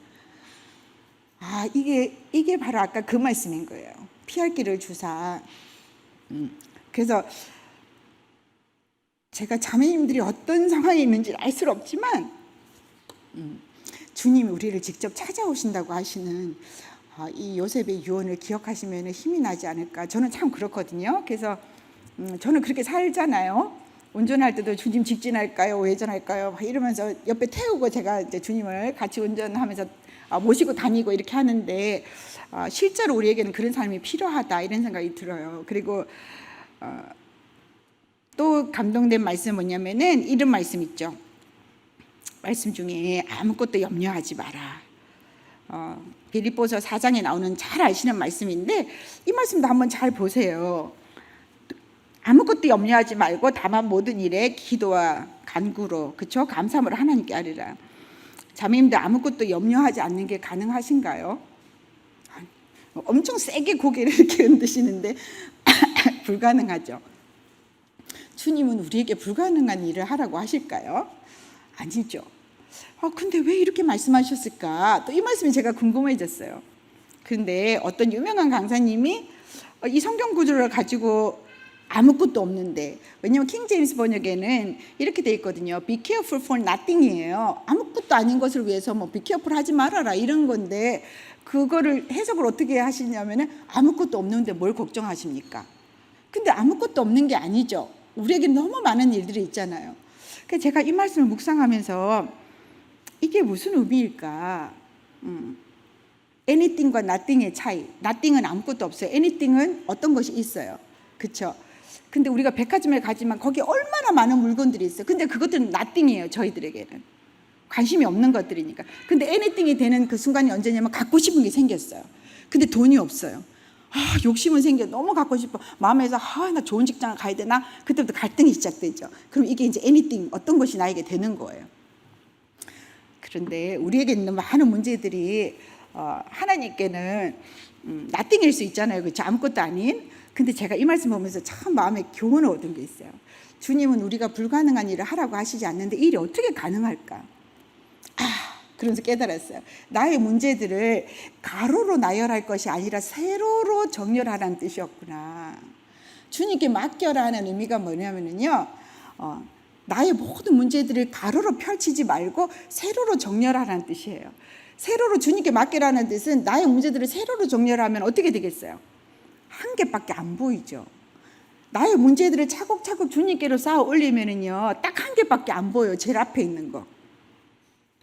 이게 바로 아까 그 말씀인 거예요. 피할 길을 주사. 그래서 제가 자매님들이 어떤 상황에 있는지 알 수 없지만 주님이 우리를 직접 찾아오신다고 하시는 이 요셉의 유언을 기억하시면 힘이 나지 않을까. 저는 참 그렇거든요. 그래서 저는 그렇게 살잖아요. 운전할 때도 주님 직진할까요, 우회전할까요, 막 이러면서 옆에 태우고 제가 이제 주님을 같이 운전하면서 모시고 다니고 이렇게 하는데 실제로 우리에게는 그런 삶이 필요하다 이런 생각이 들어요. 그리고 또 감동된 말씀은 뭐냐면은 이런 말씀 있죠. 말씀 중에 아무것도 염려하지 마라. 빌립보서 4장에 나오는 잘 아시는 말씀인데 이 말씀도 한번 잘 보세요. 아무것도 염려하지 말고 다만 모든 일에 기도와 간구로, 그렇죠? 감사함으로 하나님께 아뢰라. 자매님들 아무것도 염려하지 않는 게 가능하신가요? 엄청 세게 고개를 이렇게 흔드시는데 불가능하죠. 주님은 우리에게 불가능한 일을 하라고 하실까요? 아니죠. 근데 왜 이렇게 말씀하셨을까? 또 이 말씀이 제가 궁금해졌어요. 근데 어떤 유명한 강사님이 이 성경 구조를 가지고 아무것도 없는데, 왜냐하면 킹 제임스 번역에는 이렇게 돼 있거든요. Be careful for nothing이에요. 아무것도 아닌 것을 위해서 뭐 be careful 하지 말아라 이런 건데, 그거를 해석을 어떻게 하시냐면은 아무것도 없는데 뭘 걱정하십니까? 근데 아무것도 없는 게 아니죠. 우리에게 너무 많은 일들이 있잖아요. 그래서 제가 이 말씀을 묵상하면서 이게 무슨 의미일까? anything과 nothing의 차이. nothing은 아무것도 없어요. anything은 어떤 것이 있어요. 그렇죠? 근데 우리가 백화점에 가지만 거기에 얼마나 많은 물건들이 있어요. 근데 그것들은 nothing이에요. 저희들에게는 관심이 없는 것들이니까. 근데 anything이 되는 그 순간이 언제냐면 갖고 싶은 게 생겼어요. 근데 돈이 없어요. 욕심은 생겨. 너무 갖고 싶어. 마음에서 나 좋은 직장을 가야 되나? 그때부터 갈등이 시작되죠. 그럼 이게 이제 anything, 어떤 것이 나에게 되는 거예요. 그런데 우리에게 있는 많은 문제들이 하나님께는 nothing일 수 있잖아요. 그렇죠? 아무것도 아닌. 근데 제가 이 말씀 보면서 참 마음에 교훈을 얻은 게 있어요. 주님은 우리가 불가능한 일을 하라고 하시지 않는데 일이 어떻게 가능할까? 그러면서 깨달았어요. 나의 문제들을 가로로 나열할 것이 아니라 세로로 정렬하라는 뜻이었구나. 주님께 맡겨라는 의미가 뭐냐면요, 나의 모든 문제들을 가로로 펼치지 말고 세로로 정렬하라는 뜻이에요. 세로로 주님께 맡겨라는 뜻은 나의 문제들을 세로로 정렬하면 어떻게 되겠어요? 한 개밖에 안 보이죠. 나의 문제들을 차곡차곡 주님께로 쌓아 올리면은요, 딱 한 개밖에 안 보여요. 제일 앞에 있는 거.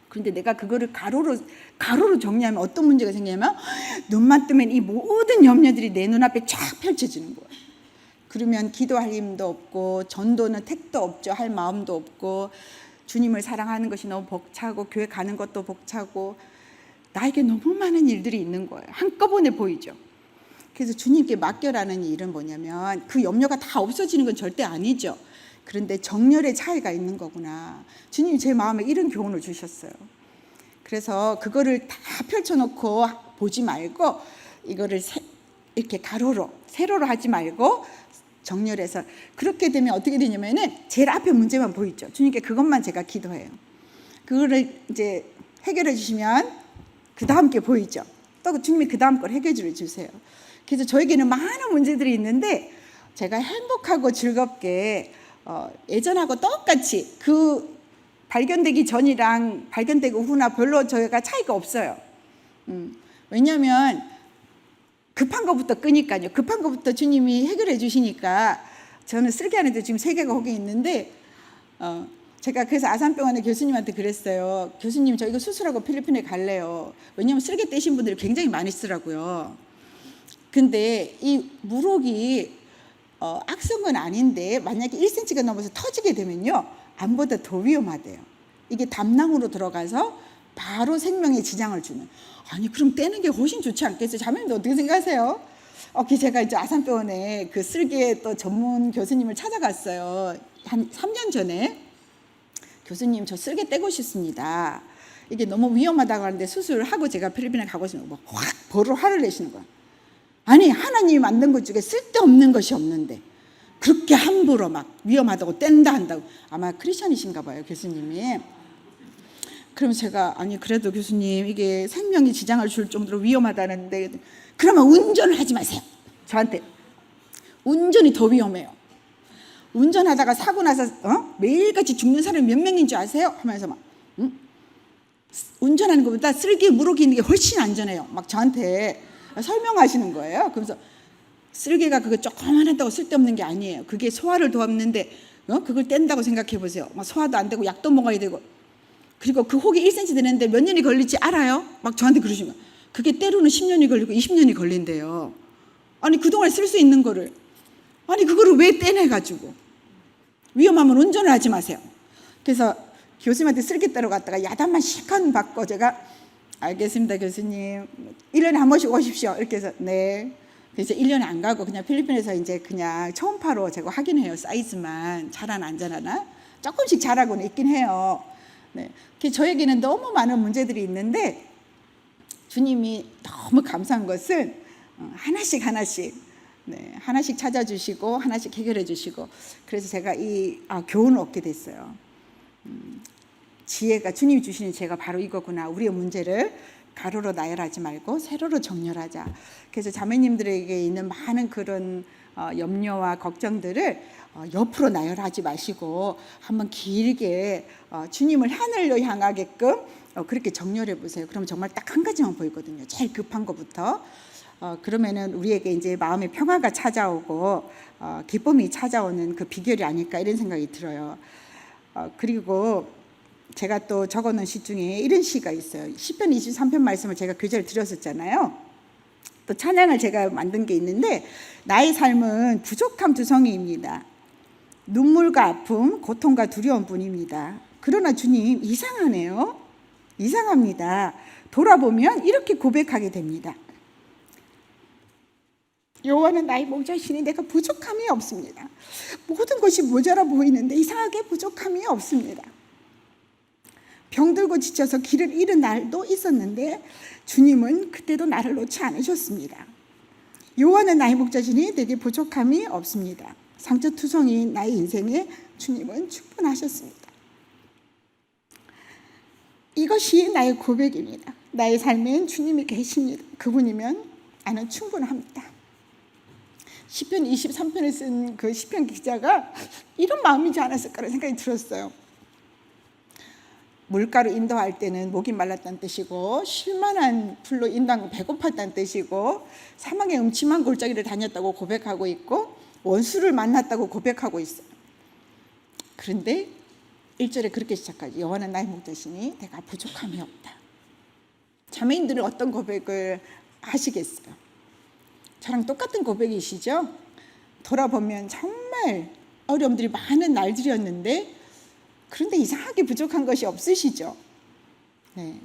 그런데 내가 그거를 가로로 정리하면 어떤 문제가 생기냐면 눈만 뜨면 이 모든 염려들이 내 눈앞에 쫙 펼쳐지는 거예요. 그러면 기도할 힘도 없고 전도는 택도 없죠. 할 마음도 없고 주님을 사랑하는 것이 너무 벅차고 교회 가는 것도 벅차고 나에게 너무 많은 일들이 있는 거예요. 한꺼번에 보이죠. 그래서 주님께 맡겨라는 일은 뭐냐면 그 염려가 다 없어지는 건 절대 아니죠. 그런데 정렬의 차이가 있는 거구나. 주님이 제 마음에 이런 교훈을 주셨어요. 그래서 그거를 다 펼쳐놓고 보지 말고 이거를 이렇게 가로로 세로로 하지 말고 정렬해서 그렇게 되면 어떻게 되냐면은 제일 앞에 문제만 보이죠. 주님께 그것만 제가 기도해요. 그거를 이제 해결해 주시면 그 다음 게 보이죠. 또 주님이 그 다음 걸 해결해 주세요. 그래서 저에게는 많은 문제들이 있는데 제가 행복하고 즐겁게 예전하고 똑같이 그 발견되기 전이랑 발견되고 후나 별로 저희가 차이가 없어요. 왜냐하면 급한 것부터 끄니까요. 급한 것부터 주님이 해결해 주시니까 저는 쓸개 안에도 지금 3개가 거기 있는데 제가 그래서 아산병원의 교수님한테 그랬어요. 교수님 저 이거 수술하고 필리핀에 갈래요. 왜냐하면 쓸개 떼신 분들이 굉장히 많이 쓰라고요. 근데 이 물혹이 악성은 아닌데 만약에 1cm가 넘어서 터지게 되면요. 암보다 더 위험하대요. 이게 담낭으로 들어가서 바로 생명에 지장을 주는. 아니 그럼 떼는 게 훨씬 좋지 않겠어요? 자매님도 어떻게 생각하세요? 제가 이제 아산병원에 그 쓸개 또 전문 교수님을 찾아갔어요. 한 3년 전에. 교수님 저 쓸개 떼고 싶습니다. 이게 너무 위험하다고 하는데 수술을 하고 제가 필리핀에 가고 있으면 확 벌을 화를 내시는 거야. 아니 하나님이 만든 것 중에 쓸데없는 것이 없는데 그렇게 함부로 막 위험하다고 뗀다 한다고. 아마 크리스찬이신가 봐요 교수님이. 그럼 제가 아니 그래도 교수님 이게 생명에 지장을 줄 정도로 위험하다는데 그러면 운전을 하지 마세요. 저한테 운전이 더 위험해요. 운전하다가 사고 나서 매일같이 죽는 사람이 몇 명인 줄 아세요? 하면서 막 운전하는 것보다 쓸개 물혹이 있는 게 훨씬 안전해요. 막 저한테 설명하시는 거예요. 그래서 쓸개가 그거 조그만하다고 쓸데없는 게 아니에요. 그게 소화를 도왔는데 그걸 뗀다고 생각해 보세요. 막 소화도 안 되고 약도 먹어야 되고 그리고 그 혹이 1cm 되는데 몇 년이 걸릴지 알아요? 막 저한테 그러시면 그게 때로는 10년이 걸리고 20년이 걸린대요. 아니 그동안 쓸 수 있는 거를 아니 그거를 왜 떼내가지고 위험하면 운전을 하지 마세요. 그래서 교수님한테 쓸개 떼러 갔다가 야단만 실컷 받고 제가 알겠습니다 교수님 1년에 한 번씩 오십시오 이렇게 해서 네. 그래서 1년에 안 가고 그냥 필리핀에서 이제 그냥 초음파로 제가 확인해요. 사이즈만 잘하나 안 잘하나 조금씩 잘하고는 있긴 해요. 네. 저에게는 너무 많은 문제들이 있는데 주님이 너무 감사한 것은 하나씩 네, 하나씩 찾아주시고 하나씩 해결해 주시고 그래서 제가 이 교훈을 얻게 됐어요. 지혜가 주님이 주시는 지혜가 바로 이거구나. 우리의 문제를 가로로 나열하지 말고 세로로 정렬하자. 그래서 자매님들에게 있는 많은 그런 염려와 걱정들을 옆으로 나열하지 마시고 한번 길게 주님을 하늘로 향하게끔 그렇게 정렬해 보세요. 그러면 정말 딱 한 가지만 보이거든요. 제일 급한 것부터. 그러면은 우리에게 이제 마음의 평화가 찾아오고 기쁨이 찾아오는 그 비결이 아닐까 이런 생각이 들어요. 그리고 제가 또 적어놓은 시 중에 이런 시가 있어요. 시편 23편 말씀을 제가 교재를 드렸었잖아요. 또 찬양을 제가 만든 게 있는데 나의 삶은 부족함 두성이입니다. 눈물과 아픔, 고통과 두려움뿐입니다. 그러나 주님 이상하네요. 이상합니다. 돌아보면 이렇게 고백하게 됩니다. 여호와는 나의 목자시니 내가 부족함이 없습니다. 모든 것이 모자라 보이는데 이상하게 부족함이 없습니다. 병들고 지쳐서 길을 잃은 날도 있었는데 주님은 그때도 나를 놓지 않으셨습니다. 여호와는 나의 목자시니 내게 부족함이 없습니다. 상처투성이인 나의 인생에 주님은 충분하셨습니다. 이것이 나의 고백입니다. 나의 삶엔 주님이 계십니다. 그분이면 나는 충분합니다. 시편 23편을 쓴 그 시편 기자가 이런 마음이지 않았을까라는 생각이 들었어요. 물가로 인도할 때는 목이 말랐다는 뜻이고 쉴만한 풀로 인도한 건 배고팠다는 뜻이고 사막의 음침한 골짜기를 다녔다고 고백하고 있고 원수를 만났다고 고백하고 있어요. 그런데 1절에 그렇게 시작하죠. 여호와는 나의 목자시니 내가 부족함이 없다. 자매인들은 어떤 고백을 하시겠어요? 저랑 똑같은 고백이시죠? 돌아보면 정말 어려움들이 많은 날들이었는데 그런데 이상하게 부족한 것이 없으시죠? 네.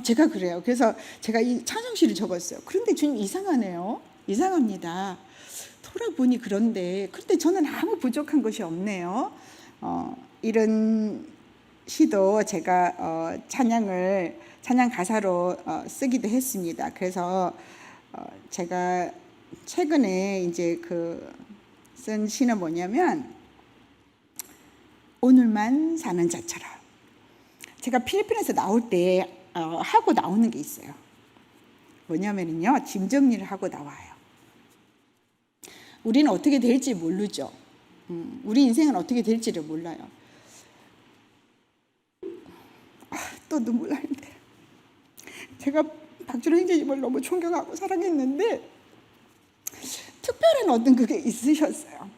제가 그래요. 그래서 제가 이 찬송시를 적었어요. 그런데 주님 이상하네요. 이상합니다. 돌아보니 그런데 저는 아무 부족한 것이 없네요. 이런 시도 제가 찬양 가사로 쓰기도 했습니다. 그래서 제가 최근에 이제 쓴 시는 뭐냐면 오늘만 사는 자처럼. 제가 필리핀에서 나올 때 하고 나오는 게 있어요. 뭐냐면요, 짐 정리를 하고 나와요. 우리는 어떻게 될지 모르죠. 우리 인생은 어떻게 될지를 몰라요. 또 눈물 나는데 제가 박준호 형제님을 너무 존경하고 사랑했는데 특별한 어떤 그게 있으셨어요.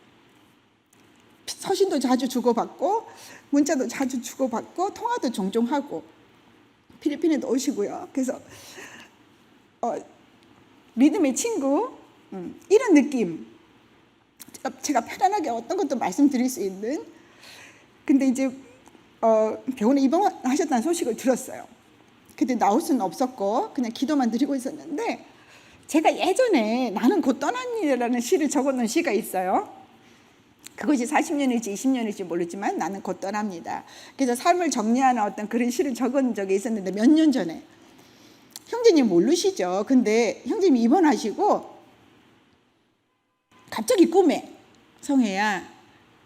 서신도 자주 주고받고 문자도 자주 주고받고 통화도 종종 하고 필리핀에도 오시고요. 그래서 믿음의 친구 이런 느낌. 제가 편안하게 어떤 것도 말씀드릴 수 있는. 근데 이제 병원에 입원하셨다는 소식을 들었어요. 근데 나올 수는 없었고 그냥 기도만 드리고 있었는데 제가 예전에 나는 곧 떠납니다라는 시를 적어놓은 시가 있어요. 그것이 40년일지 20년일지 모르지만 나는 곧 떠납니다. 그래서 삶을 정리하는 어떤 그런 시를 적은 적이 있었는데 몇 년 전에. 형제님 모르시죠? 근데 형제님이 입원하시고 갑자기 꿈에 성혜야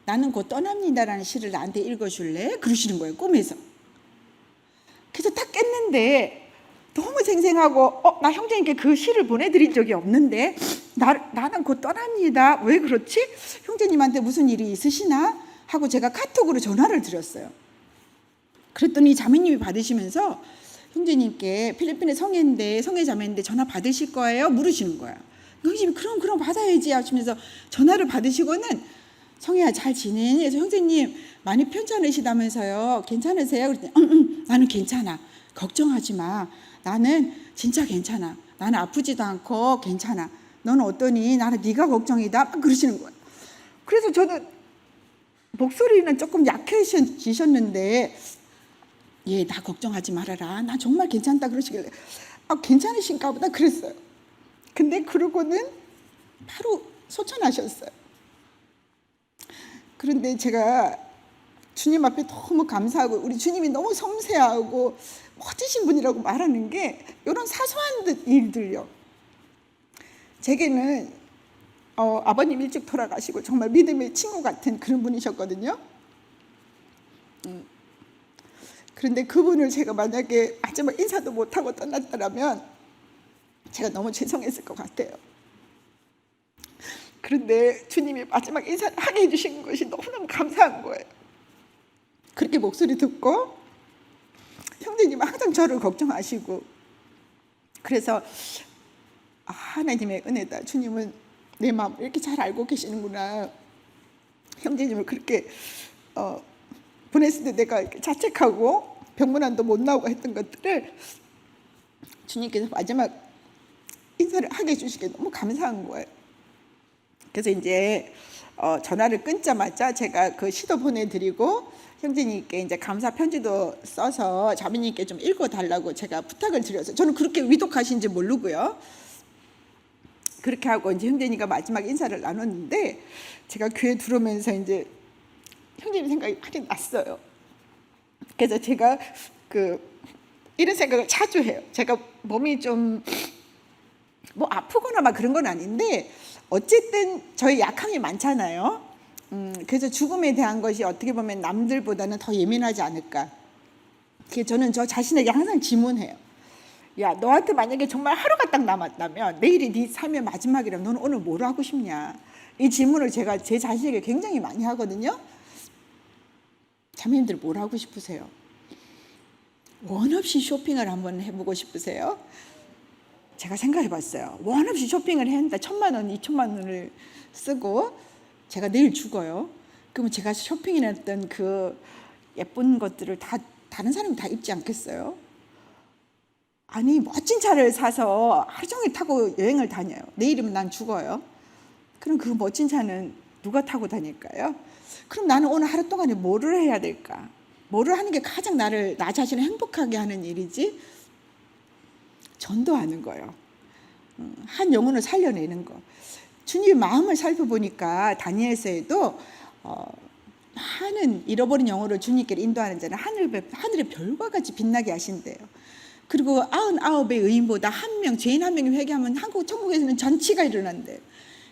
나는 곧 떠납니다라는 시를 나한테 읽어줄래? 그러시는 거예요. 꿈에서. 그래서 딱 깼는데 너무 생생하고 나 형제님께 그 시를 보내드린 적이 없는데 나는 곧 떠납니다. 왜 그렇지? 형제님한테 무슨 일이 있으시나? 하고 제가 카톡으로 전화를 드렸어요. 그랬더니 자매님이 받으시면서 형제님께 필리핀에 성애 자매인데 전화 받으실 거예요? 물으시는 거예요. 형제님이 그럼 받아야지 하시면서 전화를 받으시고는 성혜야 잘 지내니? 그래서 형제님 많이 편찮으시다면서요. 괜찮으세요? 그랬더니 나는 괜찮아. 걱정하지 마. 나는 진짜 괜찮아. 나는 아프지도 않고 괜찮아. 너는 어떠니? 나는 네가 걱정이다. 막 그러시는 거예요. 그래서 저는 목소리는 조금 약해지셨는데 나 걱정하지 말아라. 나 정말 괜찮다 그러시길래 괜찮으신가 보다 그랬어요. 근데 그러고는 바로 소천하셨어요. 그런데 제가 주님 앞에 너무 감사하고 우리 주님이 너무 섬세하고 멋지신 분이라고 말하는 게 이런 사소한 일들요. 제게는 아버님 일찍 돌아가시고 정말 믿음의 친구 같은 그런 분이셨거든요. 그런데 그분을 제가 만약에 마지막 인사도 못하고 떠났더라면 제가 너무 죄송했을 것 같아요. 그런데 주님이 마지막 인사를 하게 해주신 것이 너무너무 감사한 거예요. 그렇게 목소리 듣고 형제님은 항상 저를 걱정하시고 그래서 하나님의 은혜다. 주님은 내 마음을 이렇게 잘 알고 계시는구나. 형제님을 그렇게 보냈을 때 내가 이렇게 자책하고 병문안도 못 나오고 했던 것들을 주님께서 마지막 인사를 하게 해주시게 너무 감사한 거예요. 그래서 이제 전화를 끊자마자 제가 그 시도 보내드리고 형제님께 이제 감사 편지도 써서 자매님께 좀 읽어달라고 제가 부탁을 드렸어요. 저는 그렇게 위독하신지 모르고요. 그렇게 하고 이제 형제님과 마지막 인사를 나눴는데 제가 교회 들어오면서 이제 형제님 생각이 많이 났어요. 그래서 제가 이런 생각을 자주 해요. 제가 몸이 좀 뭐 아프거나 막 그런 건 아닌데 어쨌든 저희 약함이 많잖아요. 그래서 죽음에 대한 것이 어떻게 보면 남들보다는 더 예민하지 않을까. 그래서 저는 저 자신에게 항상 질문해요. 야, 너한테 만약에 정말 하루가 딱 남았다면 내일이 네 삶의 마지막이라면 너는 오늘 뭘 하고 싶냐. 이 질문을 제가 제 자신에게 굉장히 많이 하거든요. 자매님들 뭘 하고 싶으세요? 원 없이 쇼핑을 한번 해보고 싶으세요? 제가 생각해봤어요. 원 없이 쇼핑을 했는데 1,000만 원, 2,000만 원을 쓰고 제가 내일 죽어요. 그러면 제가 쇼핑했던 그 예쁜 것들을 다 다른 사람이 다 입지 않겠어요? 아니 멋진 차를 사서 하루 종일 타고 여행을 다녀요. 내일이면 난 죽어요. 그럼 그 멋진 차는 누가 타고 다닐까요? 그럼 나는 오늘 하루 동안에 뭐를 해야 될까? 뭐를 하는 게 가장 나 자신을 행복하게 하는 일이지? 전도하는 거예요. 한 영혼을 살려내는 거. 주님의 마음을 살펴보니까 다니엘서에도 많은 잃어버린 영혼을 주님께로 인도하는 자는 하늘의 별과 같이 빛나게 하신대요. 그리고 99의 의인보다 한 명, 죄인 한 명이 회개하면 천국에서는 잔치가 일어난대요.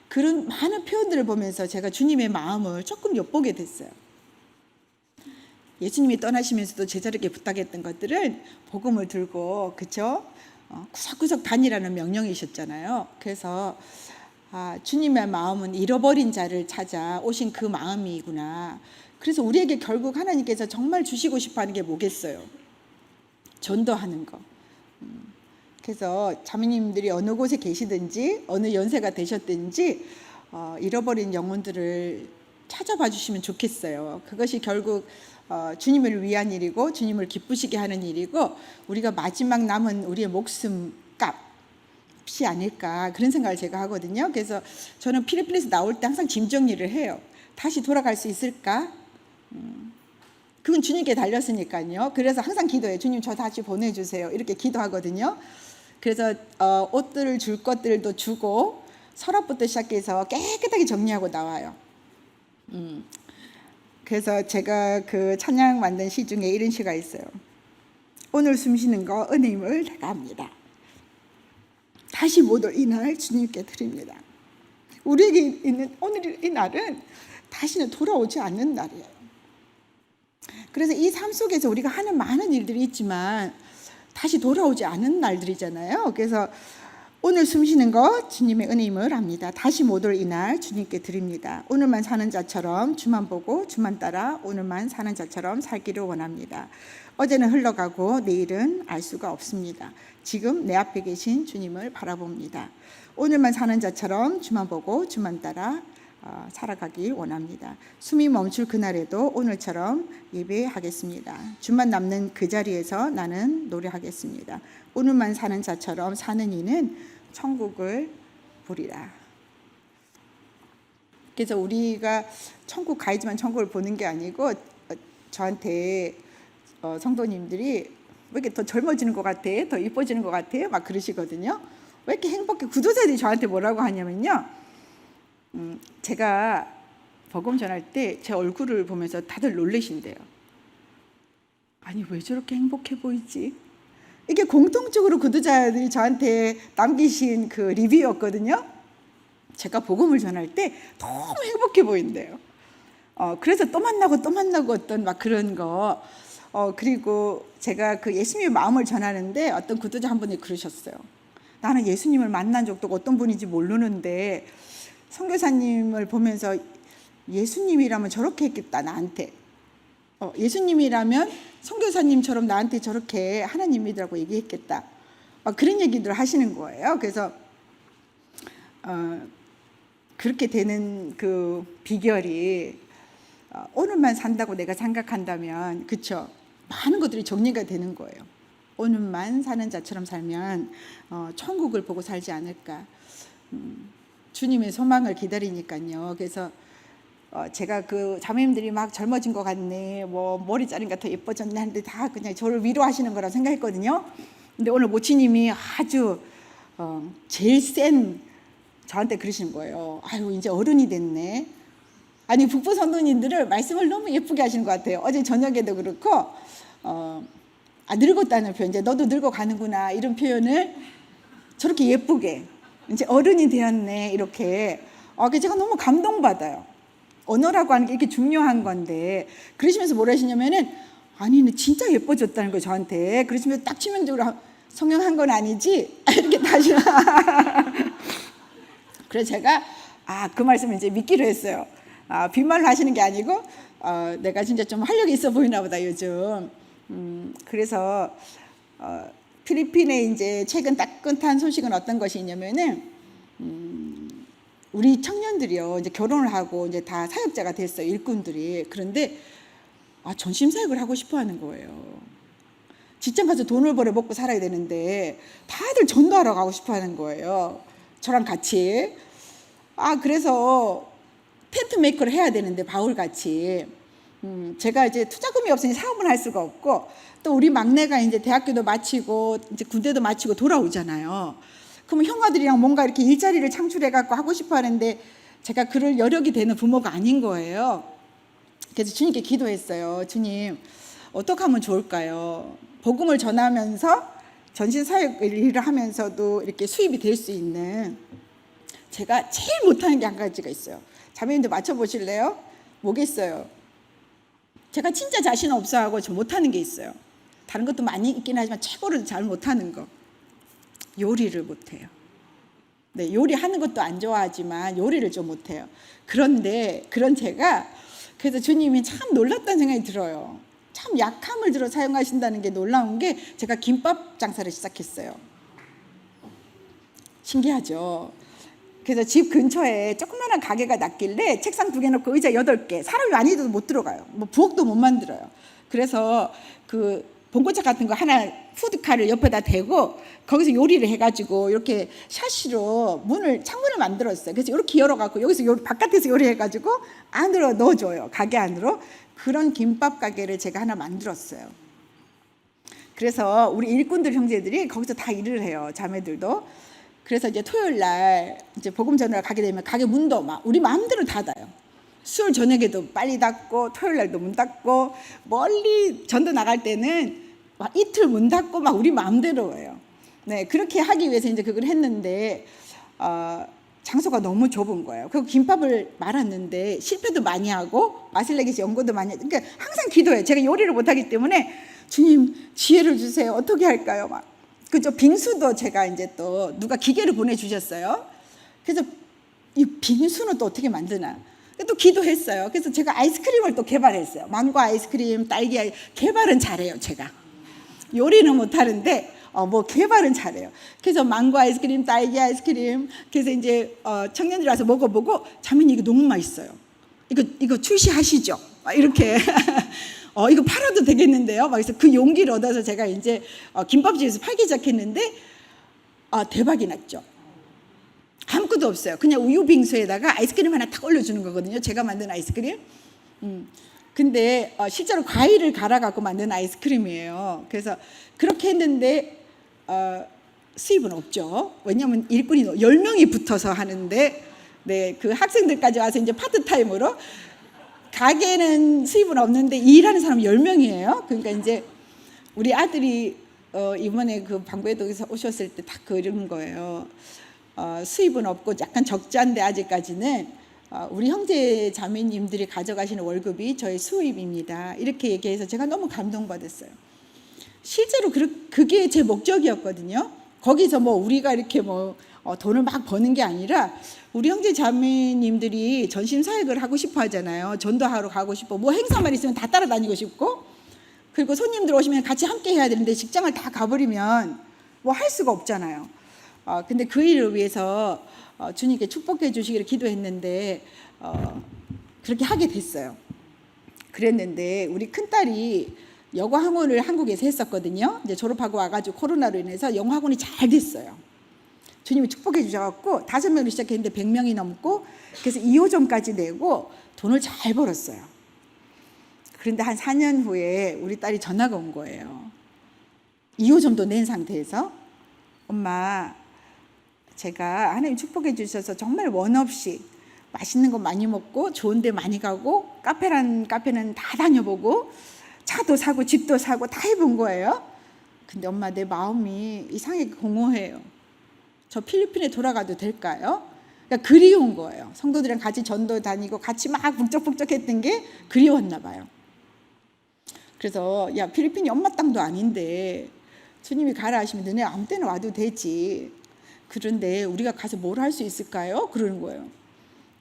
그런 많은 표현들을 보면서 제가 주님의 마음을 조금 엿보게 됐어요. 예수님이 떠나시면서도 제자에게 부탁했던 것들은 복음을 들고, 그렇죠? 구석구석 다니라는 명령이셨잖아요. 그래서 주님의 마음은 잃어버린 자를 찾아 오신 그 마음이구나. 그래서 우리에게 결국 하나님께서 정말 주시고 싶어하는 게 뭐겠어요? 전도하는 거. 그래서 자매님들이 어느 곳에 계시든지 어느 연세가 되셨든지 잃어버린 영혼들을 찾아봐 주시면 좋겠어요. 그것이 결국 주님을 위한 일이고 주님을 기쁘시게 하는 일이고 우리가 마지막 남은 우리의 목숨 값이 아닐까 그런 생각을 제가 하거든요. 그래서 저는 필리핀에서 나올 때 항상 짐 정리를 해요. 다시 돌아갈 수 있을까? 그건 주님께 달렸으니까요. 그래서 항상 기도해요. 주님 저 다시 보내주세요. 이렇게 기도하거든요. 그래서 옷들을 줄 것들도 주고 서랍부터 시작해서 깨끗하게 정리하고 나와요. 그래서 제가 그 찬양 만든 시 중에 이런 시가 있어요. 오늘 숨쉬는 거 은혜임을 내가 합니다. 다시 못 올 이날 주님께 드립니다. 우리에게 있는 오늘 이 날은 다시는 돌아오지 않는 날이에요. 그래서 이 삶 속에서 우리가 하는 많은 일들이 있지만 다시 돌아오지 않은 날들이잖아요. 그래서 오늘 숨쉬는 것 주님의 은혜임을 압니다. 다시 못 올 이날 주님께 드립니다. 오늘만 사는 자처럼 주만 보고 주만 따라 오늘만 사는 자처럼 살기를 원합니다. 어제는 흘러가고 내일은 알 수가 없습니다. 지금 내 앞에 계신 주님을 바라봅니다. 오늘만 사는 자처럼 주만 보고 주만 따라 살아가길 원합니다. 숨이 멈출 그날에도 오늘처럼 예배하겠습니다. 주만 남는 그 자리에서 나는 노래하겠습니다. 오늘만 사는 자처럼 사는 이는 천국을 보리라. 그래서 우리가 천국 가야지만 천국을 보는 게 아니고 저한테 성도님들이 왜 이렇게 더 젊어지는 것 같아? 더 이뻐지는 것 같아? 막 그러시거든요. 왜 이렇게 행복해? 구도자들이 저한테 뭐라고 하냐면요. 제가 복음 전할 때 제 얼굴을 보면서 다들 놀라신대요. 아니 왜 저렇게 행복해 보이지? 이게 공통적으로 구도자들이 저한테 남기신 그 리뷰였거든요. 제가 복음을 전할 때 너무 행복해 보인대요. 그래서 또 만나고 어떤 막 그런 거. 그리고 제가 그 예수님의 마음을 전하는데 어떤 구도자 한 분이 그러셨어요. 나는 예수님을 만난 적도 어떤 분인지 모르는데 선교사님을 보면서 예수님이라면 저렇게 했겠다 나한테. 예수님이라면 선교사님처럼 나한테 저렇게 하나님 믿으라고 얘기했겠다. 그런 얘기들 하시는 거예요. 그래서 그렇게 되는 그 비결이 오늘만 산다고 내가 생각한다면 그렇죠. 많은 것들이 정리가 되는 거예요. 오늘만 사는 자처럼 살면 천국을 보고 살지 않을까. 주님의 소망을 기다리니까요. 그래서 제가 그 자매님들이 막 젊어진 것 같네, 뭐 머리 자르니까 더 예뻐졌네 하는데 다 그냥 저를 위로하시는 거라고 생각했거든요. 근데 오늘 모치님이 아주 제일 센 저한테 그러시는 거예요. 아유 이제 어른이 됐네. 아니 북부 성도님들을 말씀을 너무 예쁘게 하시는 것 같아요. 어제 저녁에도 그렇고 늙었다는 표현, 이제 너도 늙어가는구나 이런 표현을 저렇게 예쁘게 이제 어른이 되었네 이렇게 제가 너무 감동받아요. 언어라고 하는 게 이렇게 중요한 건데 그러시면서 뭐라 하시냐면은 아니 너 진짜 예뻐졌다는 거 저한테 그러시면서 딱 치명적으로 성형한 건 아니지 이렇게 다시 그래서 제가 그 말씀을 이제 믿기로 했어요. 빈말로 하시는 게 아니고 내가 진짜 좀 활력이 있어 보이나 보다 요즘. 그래서 필리핀에 이제 최근 따끈한 소식은 어떤 것이 있냐면은 우리 청년들이요 이제 결혼을 하고 이제 다 사역자가 됐어요. 일꾼들이. 그런데 전심 사역을 하고 싶어 하는 거예요. 직장 가서 돈을 벌어 먹고 살아야 되는데 다들 전도하러 가고 싶어 하는 거예요. 저랑 같이. 그래서 텐트 메이커를 해야 되는데 바울같이. 제가 이제 투자금이 없으니 사업을 할 수가 없고, 또 우리 막내가 이제 대학교도 마치고 이제 군대도 마치고 돌아오잖아요. 그러면 형아들이랑 뭔가 이렇게 일자리를 창출해 갖고 하고 싶어 하는데 제가 그럴 여력이 되는 부모가 아닌 거예요. 그래서 주님께 기도했어요. 주님, 어떻게 하면 좋을까요? 복음을 전하면서 전신 사역 일을 하면서도 이렇게 수입이 될 수 있는, 제가 제일 못하는 게 한 가지가 있어요. 자매님들 맞춰보실래요? 뭐겠어요? 제가 진짜 자신 없어하고 저 못하는 게 있어요. 다른 것도 많이 있긴 하지만 최고로 잘 못하는 거, 요리를 못해요. 네, 요리하는 것도 안 좋아하지만 요리를 좀 못해요. 그런데 그런 제가, 그래서 주님이 참 놀랐다는 생각이 들어요. 참 약함을 들어 사용하신다는 게 놀라운 게, 제가 김밥 장사를 시작했어요. 신기하죠? 그래서 집 근처에 조그마한 가게가 났길래 책상 2개 놓고 의자 8개, 사람이 많이 있어도 못 들어가요. 뭐 부엌도 못 만들어요. 그래서 그 봉고차 같은 거 하나, 푸드카를 옆에다 대고 거기서 요리를 해가지고 이렇게 샤시로 창문을 만들었어요. 그래서 이렇게 열어갖고 여기서 바깥에서 요리해가지고 안으로 넣어줘요. 가게 안으로. 그런 김밥 가게를 제가 하나 만들었어요. 그래서 우리 일꾼들 형제들이 거기서 다 일을 해요. 자매들도. 그래서 이제 토요일 날 이제 복음 전하러 가게 되면 가게 문도 막 우리 마음대로 닫아요. 수요일 저녁에도 빨리 닫고 토요일 날도 문 닫고, 멀리 전도 나갈 때는 막 이틀 문 닫고 막 우리 마음대로예요. 네, 그렇게 하기 위해서 이제 그걸 했는데 장소가 너무 좁은 거예요. 그리고 김밥을 말았는데 실패도 많이 하고 맛을 내기 위해서 연구도 많이 해요. 그러니까 항상 기도해요. 제가 요리를 못하기 때문에 주님 지혜를 주세요. 어떻게 할까요? 막 그죠. 빙수도 제가 이제 또 누가 기계를 보내주셨어요. 그래서 이 빙수는 또 어떻게 만드나 또 기도했어요. 그래서 제가 아이스크림을 또 개발했어요. 망고 아이스크림, 딸기 개발은 잘해요. 제가 요리는 못하는데 뭐 개발은 잘해요. 그래서 망고 아이스크림, 딸기 아이스크림, 그래서 이제 청년들이 와서 먹어보고, 자매님 이거 너무 맛있어요. 이거 출시하시죠? 이렇게 이거 팔아도 되겠는데요. 그래서 그 용기를 얻어서 제가 이제 김밥집에서 팔기 시작했는데 대박이 났죠. 아무것도 없어요. 그냥 우유 빙수에다가 아이스크림 하나 탁 올려주는 거거든요. 제가 만든 아이스크림. 근데 실제로 과일을 갈아갖고 만든 아이스크림이에요. 그래서 그렇게 했는데 수입은 없죠. 왜냐하면 일꾼이 10명이 붙어서 하는데, 네, 그 학생들까지 와서 이제 파트타임으로, 가게는 수입은 없는데 일하는 사람 10명이에요. 그러니까 이제 우리 아들이 이번에 그 방배동에서 오셨을 때 딱 그런 거예요. 수입은 없고 약간 적자인데 아직까지는 우리 형제 자매님들이 가져가시는 월급이 저의 수입입니다. 이렇게 얘기해서 제가 너무 감동받았어요. 실제로 그게 제 목적이었거든요. 거기서 뭐 우리가 이렇게 뭐 돈을 막 버는 게 아니라, 우리 형제 자매님들이 전심 사역을 하고 싶어 하잖아요. 전도하러 가고 싶어, 뭐 행사만 있으면 다 따라다니고 싶고, 그리고 손님들 오시면 같이 함께 해야 되는데 직장을 다 가버리면 뭐 할 수가 없잖아요. 근데 그 일을 위해서 주님께 축복해 주시기를 기도했는데 그렇게 하게 됐어요. 그랬는데 우리 큰딸이 영어 학원을 한국에서 했었거든요. 이제 졸업하고 와가지고 코로나로 인해서 영어 학원이 잘 됐어요. 주님이 축복해 주셔갖고 5명으로 시작했는데 100명이 넘고, 그래서 2호점까지 내고 돈을 잘 벌었어요. 그런데 한 4년 후에 우리 딸이 전화가 온 거예요. 2호점도 낸 상태에서, 엄마, 제가 하나님 축복해 주셔서 정말 원 없이 맛있는 거 많이 먹고 좋은 데 많이 가고 카페는 다 다녀보고 차도 사고 집도 사고 다 해본 거예요. 근데 엄마, 내 마음이 이상하게 공허해요. 저 필리핀에 돌아가도 될까요? 그러니까 그리운 거예요. 성도들이랑 같이 전도 다니고 같이 막 북적북적 했던 게 그리웠나 봐요. 그래서 야, 필리핀이 엄마 땅도 아닌데 주님이 가라 하시면 너네 아무 때나 와도 되지. 그런데 우리가 가서 뭘 할 수 있을까요? 그러는 거예요.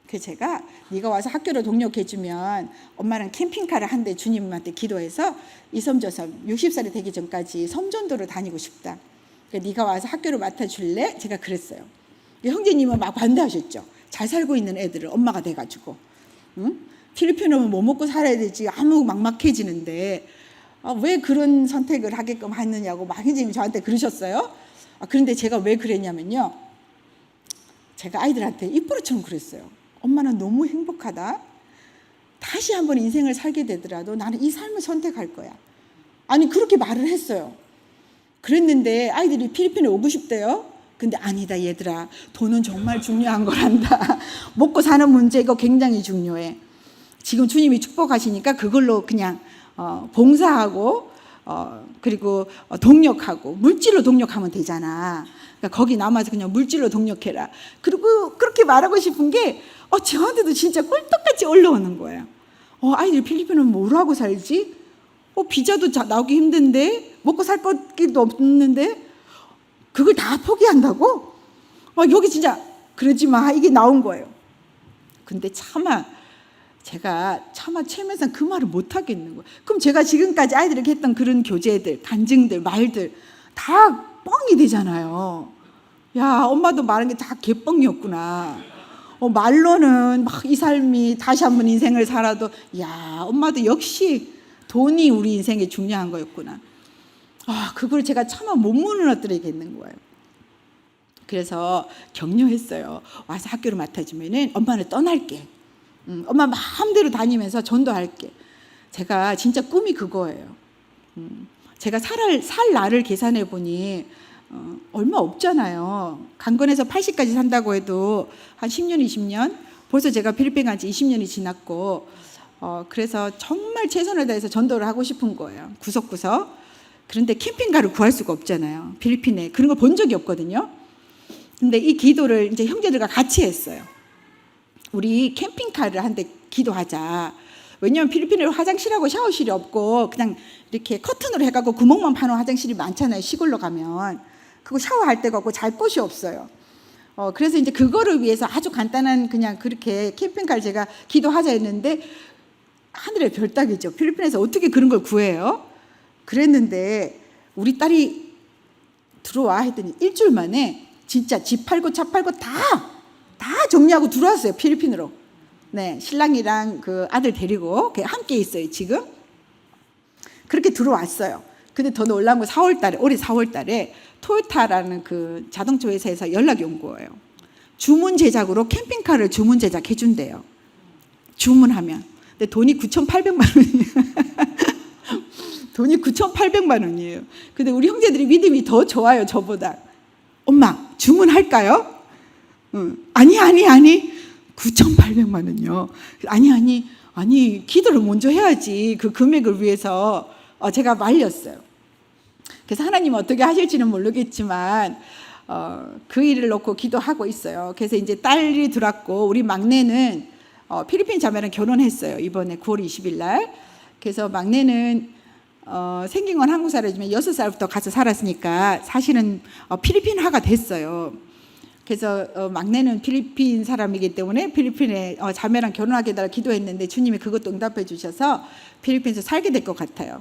그래서 제가 네가 와서 학교로 동력해주면 엄마랑 캠핑카를 한 대 주님한테 기도해서 이섬저섬 60살이 되기 전까지 섬전도로 다니고 싶다. 그러니까 네가 와서 학교를 맡아줄래? 제가 그랬어요. 형제님은 막 반대하셨죠. 잘 살고 있는 애들을 엄마가 돼가지고. 응? 필리핀 오면 뭐 먹고 살아야 되지 아무 막막해지는데 왜 그런 선택을 하게끔 했느냐고 막 형제님이 저한테 그러셨어요. 그런데 제가 왜 그랬냐면요, 제가 아이들한테 입버릇처럼 그랬어요. 엄마는 너무 행복하다. 다시 한번 인생을 살게 되더라도 나는 이 삶을 선택할 거야. 아니 그렇게 말을 했어요. 그랬는데 아이들이 필리핀에 오고 싶대요. 근데 아니다 얘들아, 돈은 정말 중요한 거란다. 먹고 사는 문제 이거 굉장히 중요해. 지금 주님이 축복하시니까 그걸로 그냥 봉사하고 그리고 동력하고 물질로 동력하면 되잖아. 그러니까 거기 남아서 그냥 물질로 동력해라. 그리고 그렇게 말하고 싶은 게 저한테도 진짜 꿀떡같이 올라오는 거예요. 아이들 필리핀은 뭘 하고 살지? 비자도 나오기 힘든데 먹고 살 것도 없는데 그걸 다 포기한다고? 여기 진짜 그러지 마 이게 나온 거예요. 근데 제가 체면상 그 말을 못 하겠는 거예요. 그럼 제가 지금까지 아이들에게 했던 그런 교제들, 간증들, 말들 다 뻥이 되잖아요. 야, 엄마도 말한 게 다 개뻥이었구나. 말로는 막 이 삶이 다시 한번 인생을 살아도 야, 엄마도 역시 돈이 우리 인생에 중요한 거였구나. 그걸 제가 차마 못 무너뜨리겠는 거예요. 그래서 격려했어요. 와서 학교를 맡아주면은 엄마는 떠날게. 엄마 마음대로 다니면서 전도할게. 제가 진짜 꿈이 그거예요. 제가 살 날을 계산해 보니 얼마 없잖아요. 강건에서 80까지 산다고 해도 한 10년, 20년? 벌써 제가 필리핀 간 지 20년이 지났고 그래서 정말 최선을 다해서 전도를 하고 싶은 거예요. 구석구석. 그런데 캠핑카를 구할 수가 없잖아요. 필리핀에. 그런 걸 본 적이 없거든요. 근데 이 기도를 이제 형제들과 같이 했어요. 우리 캠핑카를 한 대 기도하자. 왜냐하면 필리핀에 화장실하고 샤워실이 없고 그냥 이렇게 커튼으로 해갖고 구멍만 파는 화장실이 많잖아요. 시골로 가면. 그거 샤워할 데가 없고 잘 곳이 없어요. 그래서 이제 그거를 위해서 아주 간단한 그냥 그렇게 캠핑카를 제가 기도하자 했는데 하늘의 별 따기죠. 필리핀에서 어떻게 그런 걸 구해요? 그랬는데 우리 딸이 들어와 했더니 일주일 만에 진짜 집 팔고 차 팔고 다 정리하고 들어왔어요. 필리핀으로. 네, 신랑이랑 그 아들 데리고 함께 있어요. 지금 그렇게 들어왔어요. 근데 더 놀라운 건 올해 4월 달에 토요타라는 그 자동차 회사에서 연락이 온 거예요. 주문 제작으로 캠핑카를 주문 제작해 준대요. 주문하면. 근데 돈이 9,800만 원이에요. 돈이 9,800만 원이에요. 근데 우리 형제들이 믿음이 더 좋아요, 저보다. 엄마, 주문할까요? 아니. 9,800만 원요. 아니, 기도를 먼저 해야지. 그 금액을 위해서 제가 말렸어요. 그래서 하나님 어떻게 하실지는 모르겠지만 그 일을 놓고 기도하고 있어요. 그래서 이제 딸이 들어왔고 우리 막내는 필리핀 자매랑 결혼했어요. 이번에 9월 20일 날. 그래서 막내는 생긴 건 한국 사람이지만 6살부터 가서 살았으니까 사실은 필리핀화가 됐어요. 그래서 막내는 필리핀 사람이기 때문에 필리핀에 자매랑 결혼하게 해달라 기도했는데 주님이 그것도 응답해 주셔서 필리핀에서 살게 될 것 같아요.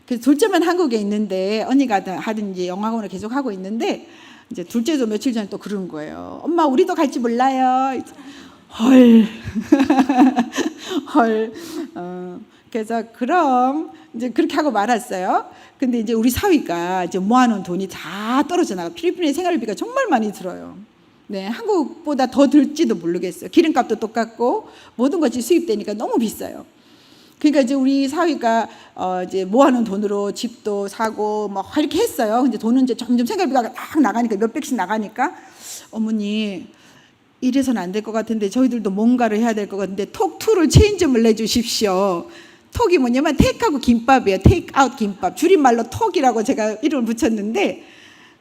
그래서 둘째만 한국에 있는데 언니가 하든 이제 영어학원을 계속 하고 있는데 이제 둘째도 며칠 전에 또 그러는 거예요. 엄마 우리도 갈지 몰라요. 헐. 그래서 그럼 이제 그렇게 하고 말았어요. 근데 이제 우리 사위가 이제 모아놓은 돈이 다 떨어져 나가. 필리핀의 생활비가 정말 많이 들어요. 네, 한국보다 더 들지도 모르겠어요. 기름값도 똑같고 모든 것이 수입되니까 너무 비싸요. 그러니까 이제 우리 사위가 이제 모아놓은 돈으로 집도 사고 뭐 이렇게 했어요. 근데 돈은 이제 점점 생활비가 막 나가니까 몇백씩 나가니까 어머니 이래서는 안 될 것 같은데 저희들도 뭔가를 해야 될 것 같은데 톡2를 체인점을 내주십시오. 톡이 뭐냐면 테이크하고 김밥이에요. 테이크아웃 김밥. 줄임말로 톡이라고 제가 이름을 붙였는데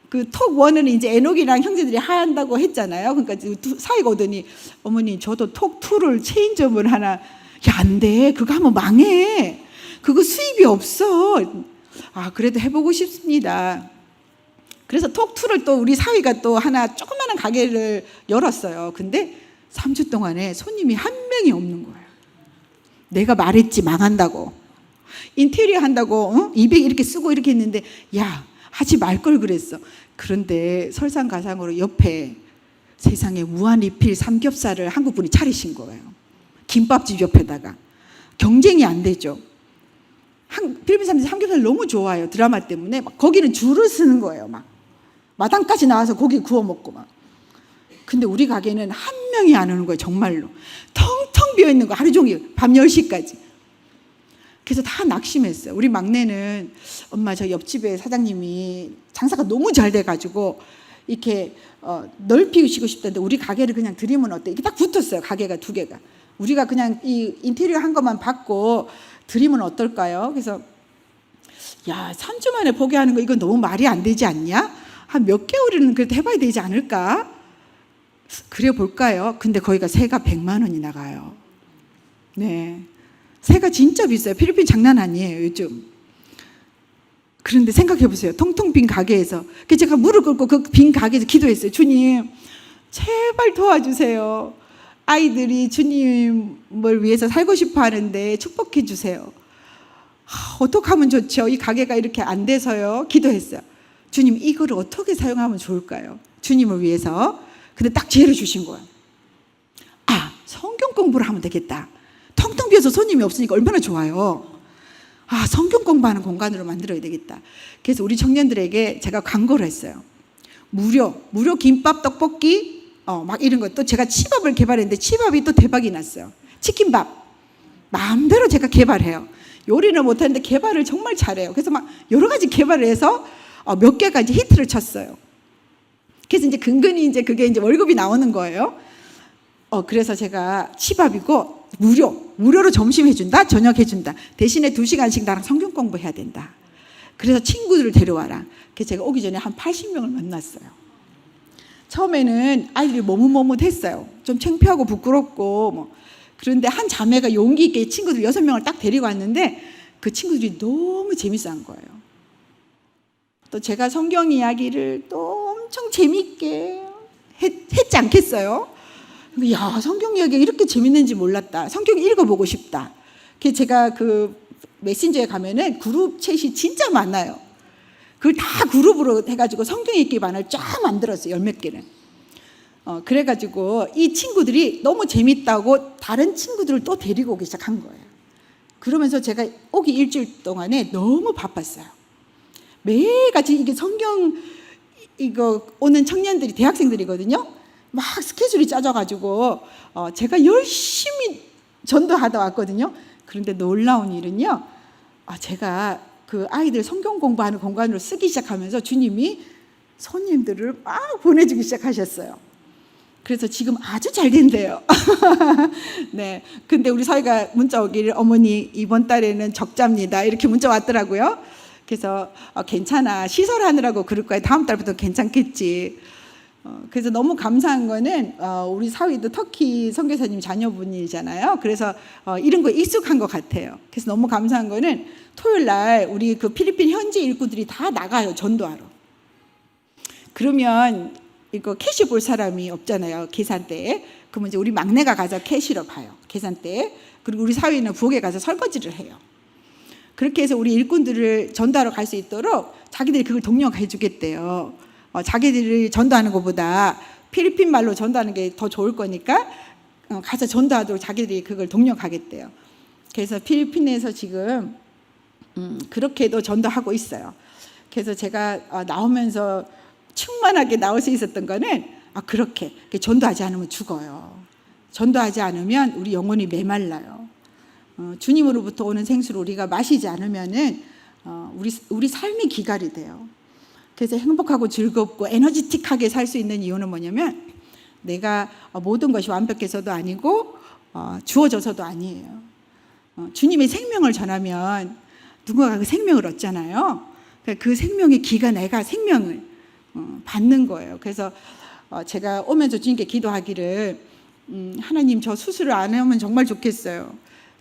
그 톡1은 이제 에녹이랑 형제들이 한다고 했잖아요. 그러니까 사이가 오더니 어머니 저도 톡2를 체인점을 하나. 야, 안 돼. 그거 하면 망해. 그거 수입이 없어. 그래도 해보고 싶습니다. 그래서 톡2를 또 우리 사위가 또 하나 조그마한 가게를 열었어요. 근데 3주 동안에 손님이 한 명이 없는 거예요. 내가 말했지 망한다고. 인테리어 한다고 200 이렇게 쓰고 이렇게 했는데 야 하지 말 걸 그랬어. 그런데 설상가상으로 옆에 세상에 무한리필 삼겹살을 한국 분이 차리신 거예요. 김밥집 옆에다가. 경쟁이 안 되죠. 필리핀 사람들이 삼겹살 너무 좋아해요. 드라마 때문에. 막 거기는 줄을 서는 거예요. 막 마당까지 나와서 고기 구워 먹고 막. 근데 우리 가게는 한 명이 안 오는 거예요. 정말로. 텅텅 비어 있는 거 하루 종일 밤 10시까지. 그래서 다 낙심했어요. 우리 막내는 엄마 저 옆집에 사장님이 장사가 너무 잘 돼가지고 이렇게 넓히시고 싶다는데 우리 가게를 그냥 드리면 어때? 이게 딱 붙었어요. 가게가 2개가. 우리가 그냥 이 인테리어 한 것만 받고 드리면 어떨까요? 그래서 야 3주 만에 포기하는 거 이건 너무 말이 안 되지 않냐? 한 몇 개월은 그래도 해봐야 되지 않을까? 그래 볼까요? 근데 거기가 세가 100만 원이 나가요. 네, 세가 진짜 비싸요. 필리핀 장난 아니에요 요즘. 그런데 생각해 보세요. 텅텅 빈 가게에서. 그래서 제가 무릎 꿇고 그 빈 가게에서 기도했어요. 주님 제발 도와주세요. 아이들이 주님을 위해서 살고 싶어 하는데 축복해 주세요. 어떻게 하면 좋죠? 이 가게가 이렇게 안 돼서요. 기도했어요. 주님 이거를 어떻게 사용하면 좋을까요? 주님을 위해서. 근데 딱 지혜를 주신 거예요. 성경 공부를 하면 되겠다. 텅텅 비어서 손님이 없으니까 얼마나 좋아요. 성경 공부하는 공간으로 만들어야 되겠다. 그래서 우리 청년들에게 제가 광고를 했어요. 무료 김밥, 떡볶이, 막 이런 것. 또 제가 치밥을 개발했는데 치밥이 또 대박이 났어요. 치킨밥. 마음대로 제가 개발해요. 요리는 못하는데 개발을 정말 잘해요. 그래서 막 여러 가지 개발을 해서 몇 개가 이제 히트를 쳤어요. 그래서 이제 근근히 이제 그게 이제 월급이 나오는 거예요. 그래서 제가 치밥이고 무료로 점심 해준다, 저녁 해준다. 대신에 2시간씩 나랑 성경 공부해야 된다. 그래서 친구들을 데려와라. 그래서 제가 오기 전에 한 80명을 만났어요. 처음에는 아이들이 머뭇머뭇했어요. 좀 창피하고 부끄럽고 뭐. 그런데 한 자매가 용기 있게 친구들 6명을 딱 데리고 왔는데 그 친구들이 너무 재밌어 한 거예요. 또 제가 성경 이야기를 또 엄청 재밌게 했지 않겠어요? 야, 성경 이야기가 이렇게 재밌는지 몰랐다. 성경 읽어보고 싶다. 그래서 제가 그 메신저에 가면은 그룹 챗이 진짜 많아요. 그걸 다 그룹으로 해가지고 성경 읽기 반을 쫙 만들었어요. 10몇 개는. 그래가지고 이 친구들이 너무 재밌다고 다른 친구들을 또 데리고 오기 시작한 거예요. 그러면서 제가 오기 일주일 동안에 너무 바빴어요. 매일같이 이게 성경 이거 오는 청년들이 대학생들이거든요. 막 스케줄이 짜져가지고 제가 열심히 전도하다 왔거든요. 그런데 놀라운 일은요. 제가 그 아이들 성경 공부하는 공간으로 쓰기 시작하면서 주님이 손님들을 막 보내주기 시작하셨어요. 그래서 지금 아주 잘 된대요. 네. 근데 우리 사위가 문자 오기를 어머니 이번 달에는 적자입니다. 이렇게 문자 왔더라고요. 그래서 괜찮아. 시설하느라고 그럴 거야. 다음 달부터 괜찮겠지. 그래서 너무 감사한 거는 우리 사위도 터키 선교사님 자녀분이잖아요. 그래서 이런 거 익숙한 것 같아요. 그래서 너무 감사한 거는 토요일 날 우리 그 필리핀 현지 일꾼들이 다 나가요. 전도하러. 그러면 이거 캐시 볼 사람이 없잖아요. 계산대에. 그러면 이제 우리 막내가 가서 캐시로 봐요. 계산대에. 그리고 우리 사위는 부엌에 가서 설거지를 해요. 그렇게 해서 우리 일꾼들을 전도하러 갈 수 있도록 자기들이 그걸 독려해 주겠대요. 자기들이 전도하는 것보다 필리핀 말로 전도하는 게 더 좋을 거니까 가서 전도하도록 자기들이 그걸 독려하겠대요. 그래서 필리핀에서 지금 그렇게도 전도하고 있어요. 그래서 제가 나오면서 충만하게 나올 수 있었던 거는 그렇게 전도하지 않으면 죽어요. 전도하지 않으면 우리 영혼이 메말라요. 주님으로부터 오는 생수를 우리가 마시지 않으면은 우리 삶이 기갈이 돼요. 그래서 행복하고 즐겁고 에너지틱하게 살 수 있는 이유는 뭐냐면 내가 모든 것이 완벽해서도 아니고 주어져서도 아니에요. 주님의 생명을 전하면 누군가가 그 생명을 얻잖아요. 그 생명의 기가 내가 생명을 받는 거예요. 그래서 제가 오면서 주님께 기도하기를 하나님 저 수술을 안 하면 정말 좋겠어요.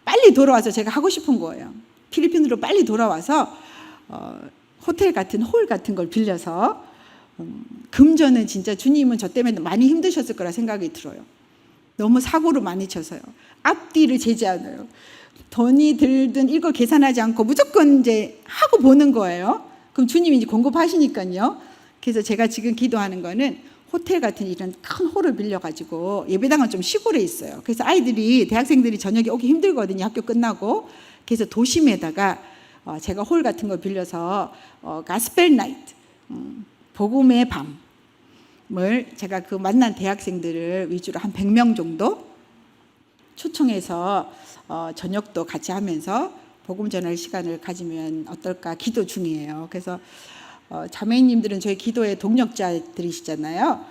빨리 돌아와서 제가 하고 싶은 거예요. 필리핀으로 빨리 돌아와서 호텔 같은 홀 같은 걸 빌려서 금전은 진짜 주님은 저 때문에 많이 힘드셨을 거라 생각이 들어요. 너무 사고를 많이 쳐서요. 앞뒤를 재지 않아요. 돈이 들든 이걸 계산하지 않고 무조건 이제 하고 보는 거예요. 그럼 주님이 이제 공급하시니까요. 그래서 제가 지금 기도하는 거는 호텔 같은 이런 큰 홀을 빌려가지고 예배당은 좀 시골에 있어요. 그래서 아이들이 대학생들이 저녁에 오기 힘들거든요. 학교 끝나고. 그래서 도심에다가 제가 홀 같은 거 빌려서 가스펠 나이트, 복음의 밤을 제가 그 만난 대학생들을 위주로 한 100명 정도 초청해서 저녁도 같이 하면서 복음 전할 시간을 가지면 어떨까 기도 중이에요. 그래서 자매님들은 저희 기도의 동력자들이시잖아요.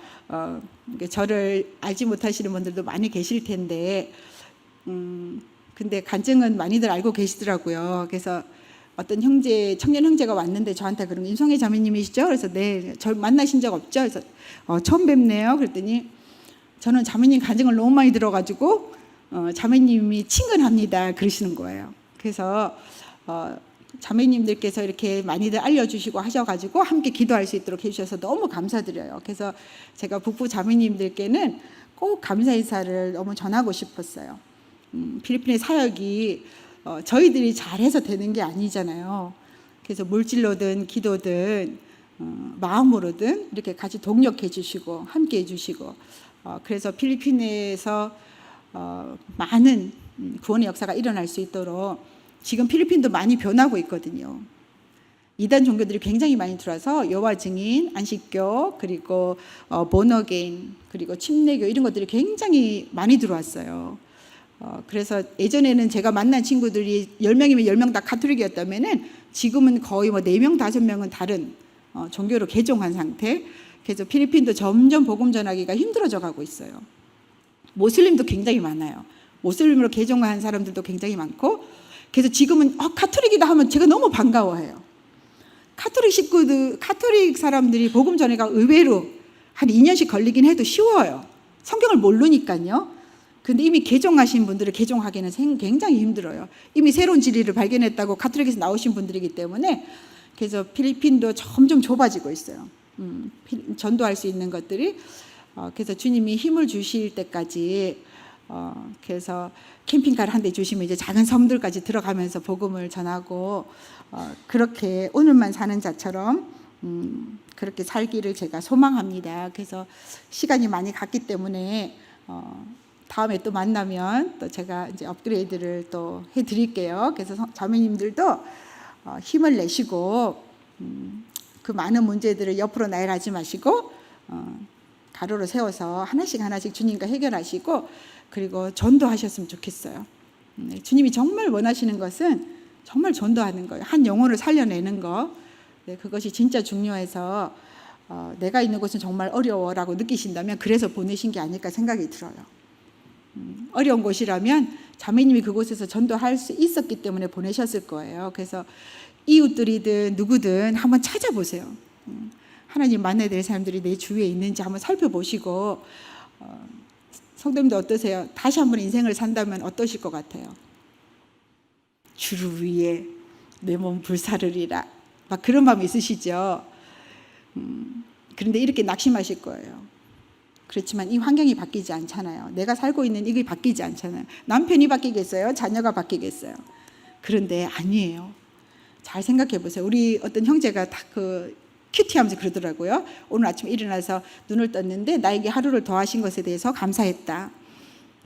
저를 알지 못하시는 분들도 많이 계실 텐데, 근데 간증은 많이들 알고 계시더라고요. 그래서 어떤 형제, 청년 형제가 왔는데 저한테 그런 임성애 자매님이시죠? 그래서 네, 저 만나신 적 없죠? 그래서 처음 뵙네요. 그랬더니 저는 자매님 간증을 너무 많이 들어가지고 자매님이 친근합니다. 그러시는 거예요. 그래서 자매님들께서 이렇게 많이들 알려주시고 하셔가지고 함께 기도할 수 있도록 해주셔서 너무 감사드려요. 그래서 제가 북부 자매님들께는 꼭 감사 인사를 너무 전하고 싶었어요. 필리핀의 사역이 저희들이 잘해서 되는 게 아니잖아요. 그래서 물질로든 기도든 마음으로든 이렇게 같이 동력해 주시고 함께 해 주시고 그래서 필리핀에서 많은 구원의 역사가 일어날 수 있도록 지금 필리핀도 많이 변하고 있거든요. 이단 종교들이 굉장히 많이 들어와서 여호와 증인, 안식교, 그리고 본어게인, 그리고 침례교 이런 것들이 굉장히 많이 들어왔어요. 그래서 예전에는 제가 만난 친구들이 10명이면 10명 다 가톨릭이었다면은 지금은 거의 뭐 4명, 5명은 다른 종교로 개종한 상태. 그래서 필리핀도 점점 복음 전하기가 힘들어져 가고 있어요. 모슬림도 굉장히 많아요. 모슬림으로 개종한 사람들도 굉장히 많고, 그래서 지금은 가톨릭이다 하면 제가 너무 반가워해요. 카톨릭 사람들이 복음 전해가 의외로 한 2년씩 걸리긴 해도 쉬워요. 성경을 모르니까요. 근데 이미 개종하신 분들을 개종하기는 굉장히 힘들어요. 이미 새로운 진리를 발견했다고 가톨릭에서 나오신 분들이기 때문에. 그래서 필리핀도 점점 좁아지고 있어요. 전도할 수 있는 것들이. 그래서 주님이 힘을 주실 때까지 그래서 캠핑카를 한 대 주시면 이제 작은 섬들까지 들어가면서 복음을 전하고 그렇게 오늘만 사는 자처럼 그렇게 살기를 제가 소망합니다. 그래서 시간이 많이 갔기 때문에 다음에 또 만나면 또 제가 이제 업그레이드를 또 해드릴게요. 그래서 자매님들도 힘을 내시고 그 많은 문제들을 옆으로 나열하지 마시고 가로로 세워서 하나씩 주님과 해결하시고 그리고 전도하셨으면 좋겠어요. 주님이 정말 원하시는 것은 정말 전도하는 거예요. 한 영혼을 살려내는 거. 네, 그것이 진짜 중요해서 내가 있는 곳은 정말 어려워라고 느끼신다면 그래서 보내신 게 아닐까 생각이 들어요. 어려운 곳이라면 자매님이 그곳에서 전도할 수 있었기 때문에 보내셨을 거예요. 그래서 이웃들이든 누구든 한번 찾아보세요. 하나님 만나야 될 사람들이 내 주위에 있는지 한번 살펴보시고 성도님도 어떠세요? 다시 한번 인생을 산다면 어떠실 것 같아요? 주를 위해 내 몸 불사르리라 막 그런 마음 있으시죠? 그런데 이렇게 낙심하실 거예요. 그렇지만 이 환경이 바뀌지 않잖아요. 내가 살고 있는 이게 바뀌지 않잖아요. 남편이 바뀌겠어요? 자녀가 바뀌겠어요? 그런데 아니에요. 잘 생각해 보세요. 우리 어떤 형제가 다 큐티하면서 그러더라고요. 오늘 아침에 일어나서 눈을 떴는데 나에게 하루를 더하신 것에 대해서 감사했다.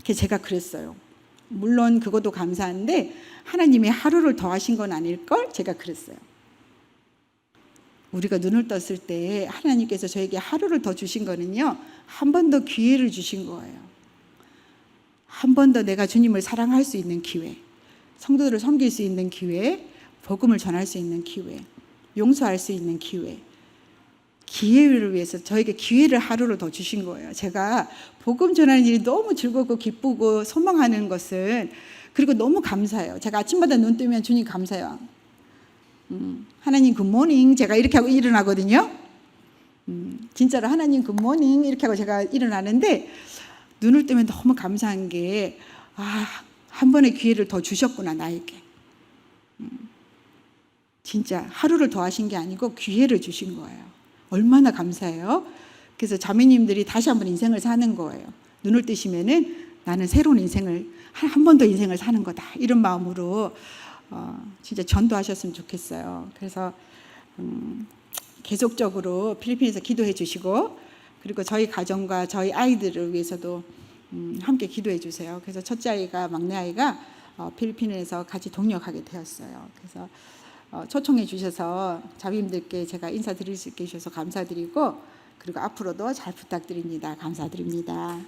그래서 제가 그랬어요. 물론 그것도 감사한데 하나님이 하루를 더하신 건 아닐걸? 제가 그랬어요. 우리가 눈을 떴을 때 하나님께서 저에게 하루를 더 주신 거는요. 한 번 더 기회를 주신 거예요. 한 번 더 내가 주님을 사랑할 수 있는 기회, 성도들을 섬길 수 있는 기회, 복음을 전할 수 있는 기회, 용서할 수 있는 기회, 기회를 위해서 저에게 기회를 하루를 더 주신 거예요. 제가 복음 전하는 일이 너무 즐겁고 기쁘고 소망하는 것은 그리고 너무 감사해요. 제가 아침마다 눈 뜨면 주님 감사해요. 하나님 굿모닝 제가 이렇게 하고 일어나거든요. 진짜로 하나님 굿모닝 이렇게 하고 제가 일어나는데 눈을 뜨면 너무 감사한 게 한 번의 기회를 더 주셨구나 나에게. 진짜 하루를 더 하신 게 아니고 기회를 주신 거예요. 얼마나 감사해요. 그래서 자매님들이 다시 한번 인생을 사는 거예요. 눈을 뜨시면은 나는 새로운 인생을 한 번 더 인생을 사는 거다 이런 마음으로 진짜 전도하셨으면 좋겠어요. 그래서 계속적으로 필리핀에서 기도해 주시고 그리고 저희 가정과 저희 아이들을 위해서도 함께 기도해 주세요. 그래서 첫째 아이가 막내 아이가 필리핀에서 같이 동역하게 되었어요. 그래서 초청해 주셔서 자비님들께 제가 인사드릴 수 있게 해주셔서 감사드리고 그리고 앞으로도 잘 부탁드립니다. 감사드립니다.